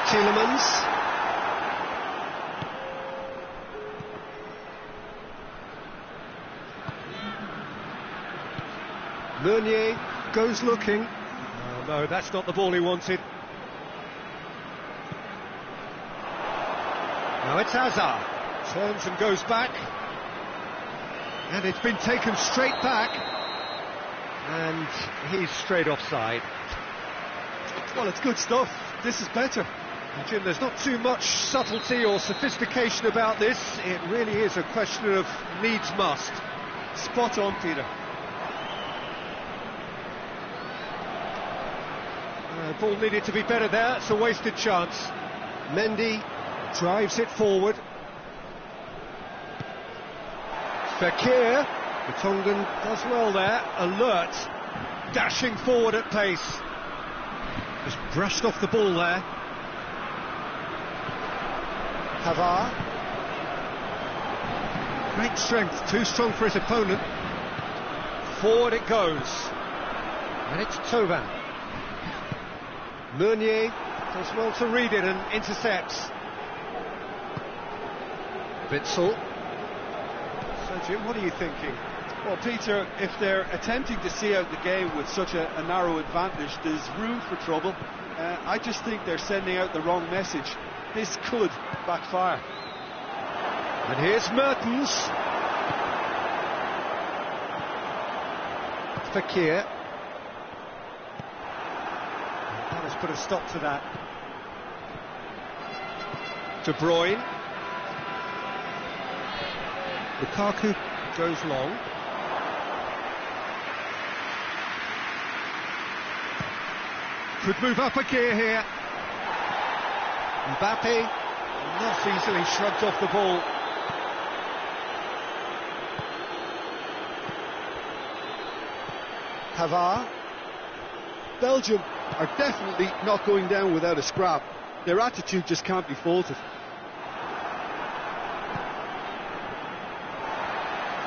Tielemans. Meunier goes looking. Oh, no, that's not the ball he wanted. Now it's Hazard. Turns and goes back. And it's been taken straight back. And he's straight offside. Well, it's good stuff. This is better. And Jim, there's not too much subtlety or sophistication about this. It really is a question of needs must. Spot on, Peter. Ball needed to be better there. It's a wasted chance. Mendy drives it forward. Fekir. The Tongan does well there. Alert. Dashing forward at pace. Just brushed off the ball there. Mabar. Great strength, too strong for his opponent. Forward it goes. And it's Thauvin. Meunier does well to read it and intercepts. Witsel. So Jim, what are you thinking? Well, Peter, if they're attempting to see out the game with such a narrow advantage, there's room for trouble. I just think they're sending out the wrong message. This could backfire. And here's Mertens. Fekir. That has put a stop to that. De Bruyne. Lukaku goes long. Could move up a gear here. Mbappe not easily shrugged off the ball. Mabar. Belgium are definitely not going down without a scrap. Their attitude just can't be faulted.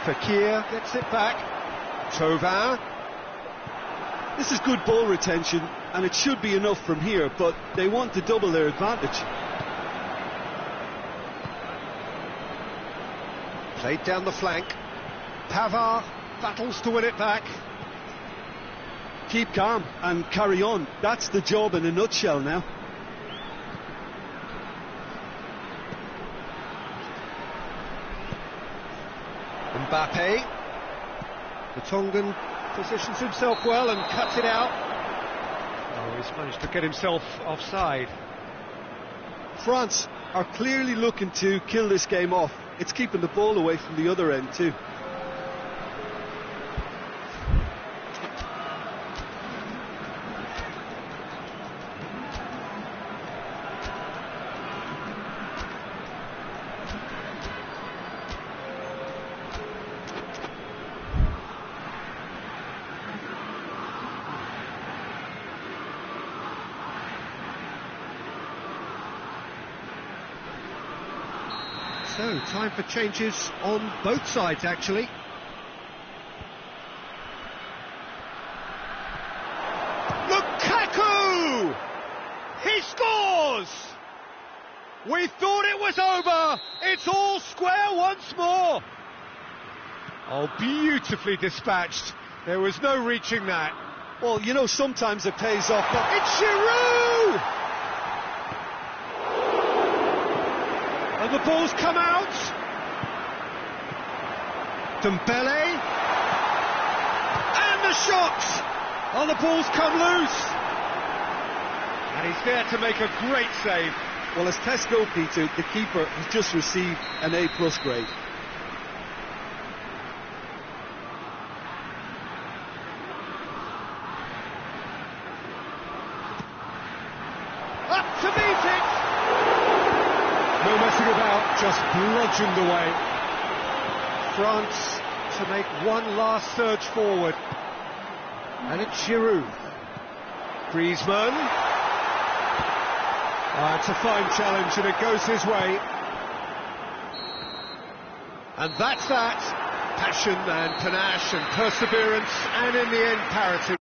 Fekir gets it back. Thauvin. This is good ball retention, and it should be enough from here, but they want to double their advantage. Played down the flank. Pavard battles to win it back. Keep calm and carry on. That's the job in a nutshell now. Mbappe. The Tongan positions himself well and cuts it out. Oh, he's managed to get himself offside. France are clearly looking to kill this game off. It's keeping the ball away from the other end too. So, time for changes on both sides, actually. Lukaku! He scores! We thought it was over. It's all square once more. Oh, beautifully dispatched. There was no reaching that. Well, you know, sometimes it pays off. It's Giroud! And the ball's come out. Dembele. And the shot. Oh, the ball's come loose. And he's there to make a great save. Well, as tests go, Peter, the keeper has just received an A+ grade. Up to meet it. No messing about, just bludgeoned away. France to make one last surge forward. And it's Giroud. Griezmann. It's a fine challenge and it goes his way. And that's that. Passion and panache and perseverance and in the end parity.